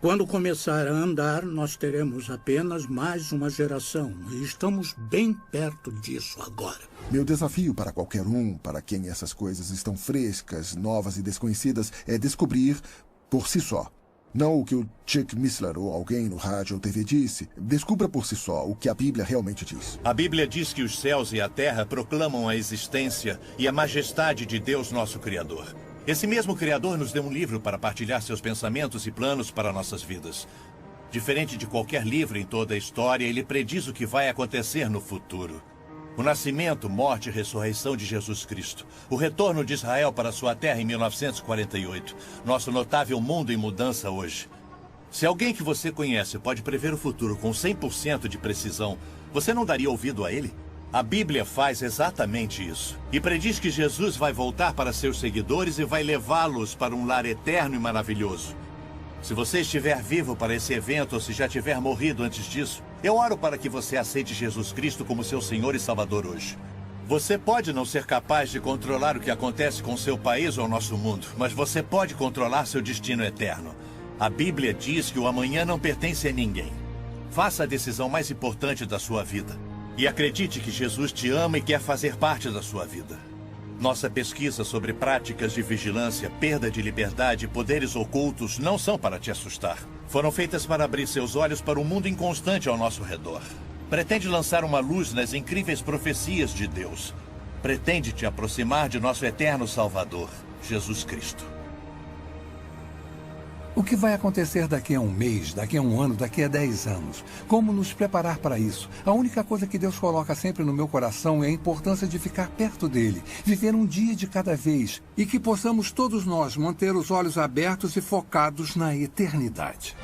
Quando começar a andar, nós teremos apenas mais uma geração. E estamos bem perto disso agora.
Meu desafio para qualquer um, para quem essas coisas estão frescas, novas e desconhecidas, é descobrir por si só. Não o que o Chuck Missler ou alguém no rádio ou TV disse. Descubra por si só o que a Bíblia realmente diz.
A Bíblia diz que os céus e a terra proclamam a existência e a majestade de Deus, nosso Criador. Esse mesmo Criador nos deu um livro para partilhar seus pensamentos e planos para nossas vidas. Diferente de qualquer livro em toda a história, ele prediz o que vai acontecer no futuro. O nascimento, morte e ressurreição de Jesus Cristo. O retorno de Israel para sua terra em 1948. Nosso notável mundo em mudança hoje. Se alguém que você conhece pode prever o futuro com 100% de precisão, você não daria ouvido a ele? A Bíblia faz exatamente isso. E prediz que Jesus vai voltar para seus seguidores e vai levá-los para um lar eterno e maravilhoso. Se você estiver vivo para esse evento ou se já tiver morrido antes disso, eu oro para que você aceite Jesus Cristo como seu Senhor e Salvador hoje. Você pode não ser capaz de controlar o que acontece com seu país ou nosso mundo, mas você pode controlar seu destino eterno. A Bíblia diz que o amanhã não pertence a ninguém. Faça a decisão mais importante da sua vida. E acredite que Jesus te ama e quer fazer parte da sua vida. Nossa pesquisa sobre práticas de vigilância, perda de liberdade e poderes ocultos não são para te assustar. Foram feitas para abrir seus olhos para um mundo inconstante ao nosso redor. Pretende lançar uma luz nas incríveis profecias de Deus. Pretende te aproximar de nosso eterno Salvador, Jesus Cristo.
O que vai acontecer daqui a um mês, daqui a um ano, daqui a 10 anos? Como nos preparar para isso? A única coisa que Deus coloca sempre no meu coração é a importância de ficar perto dele, viver um dia de cada vez e que possamos todos nós manter os olhos abertos e focados na eternidade.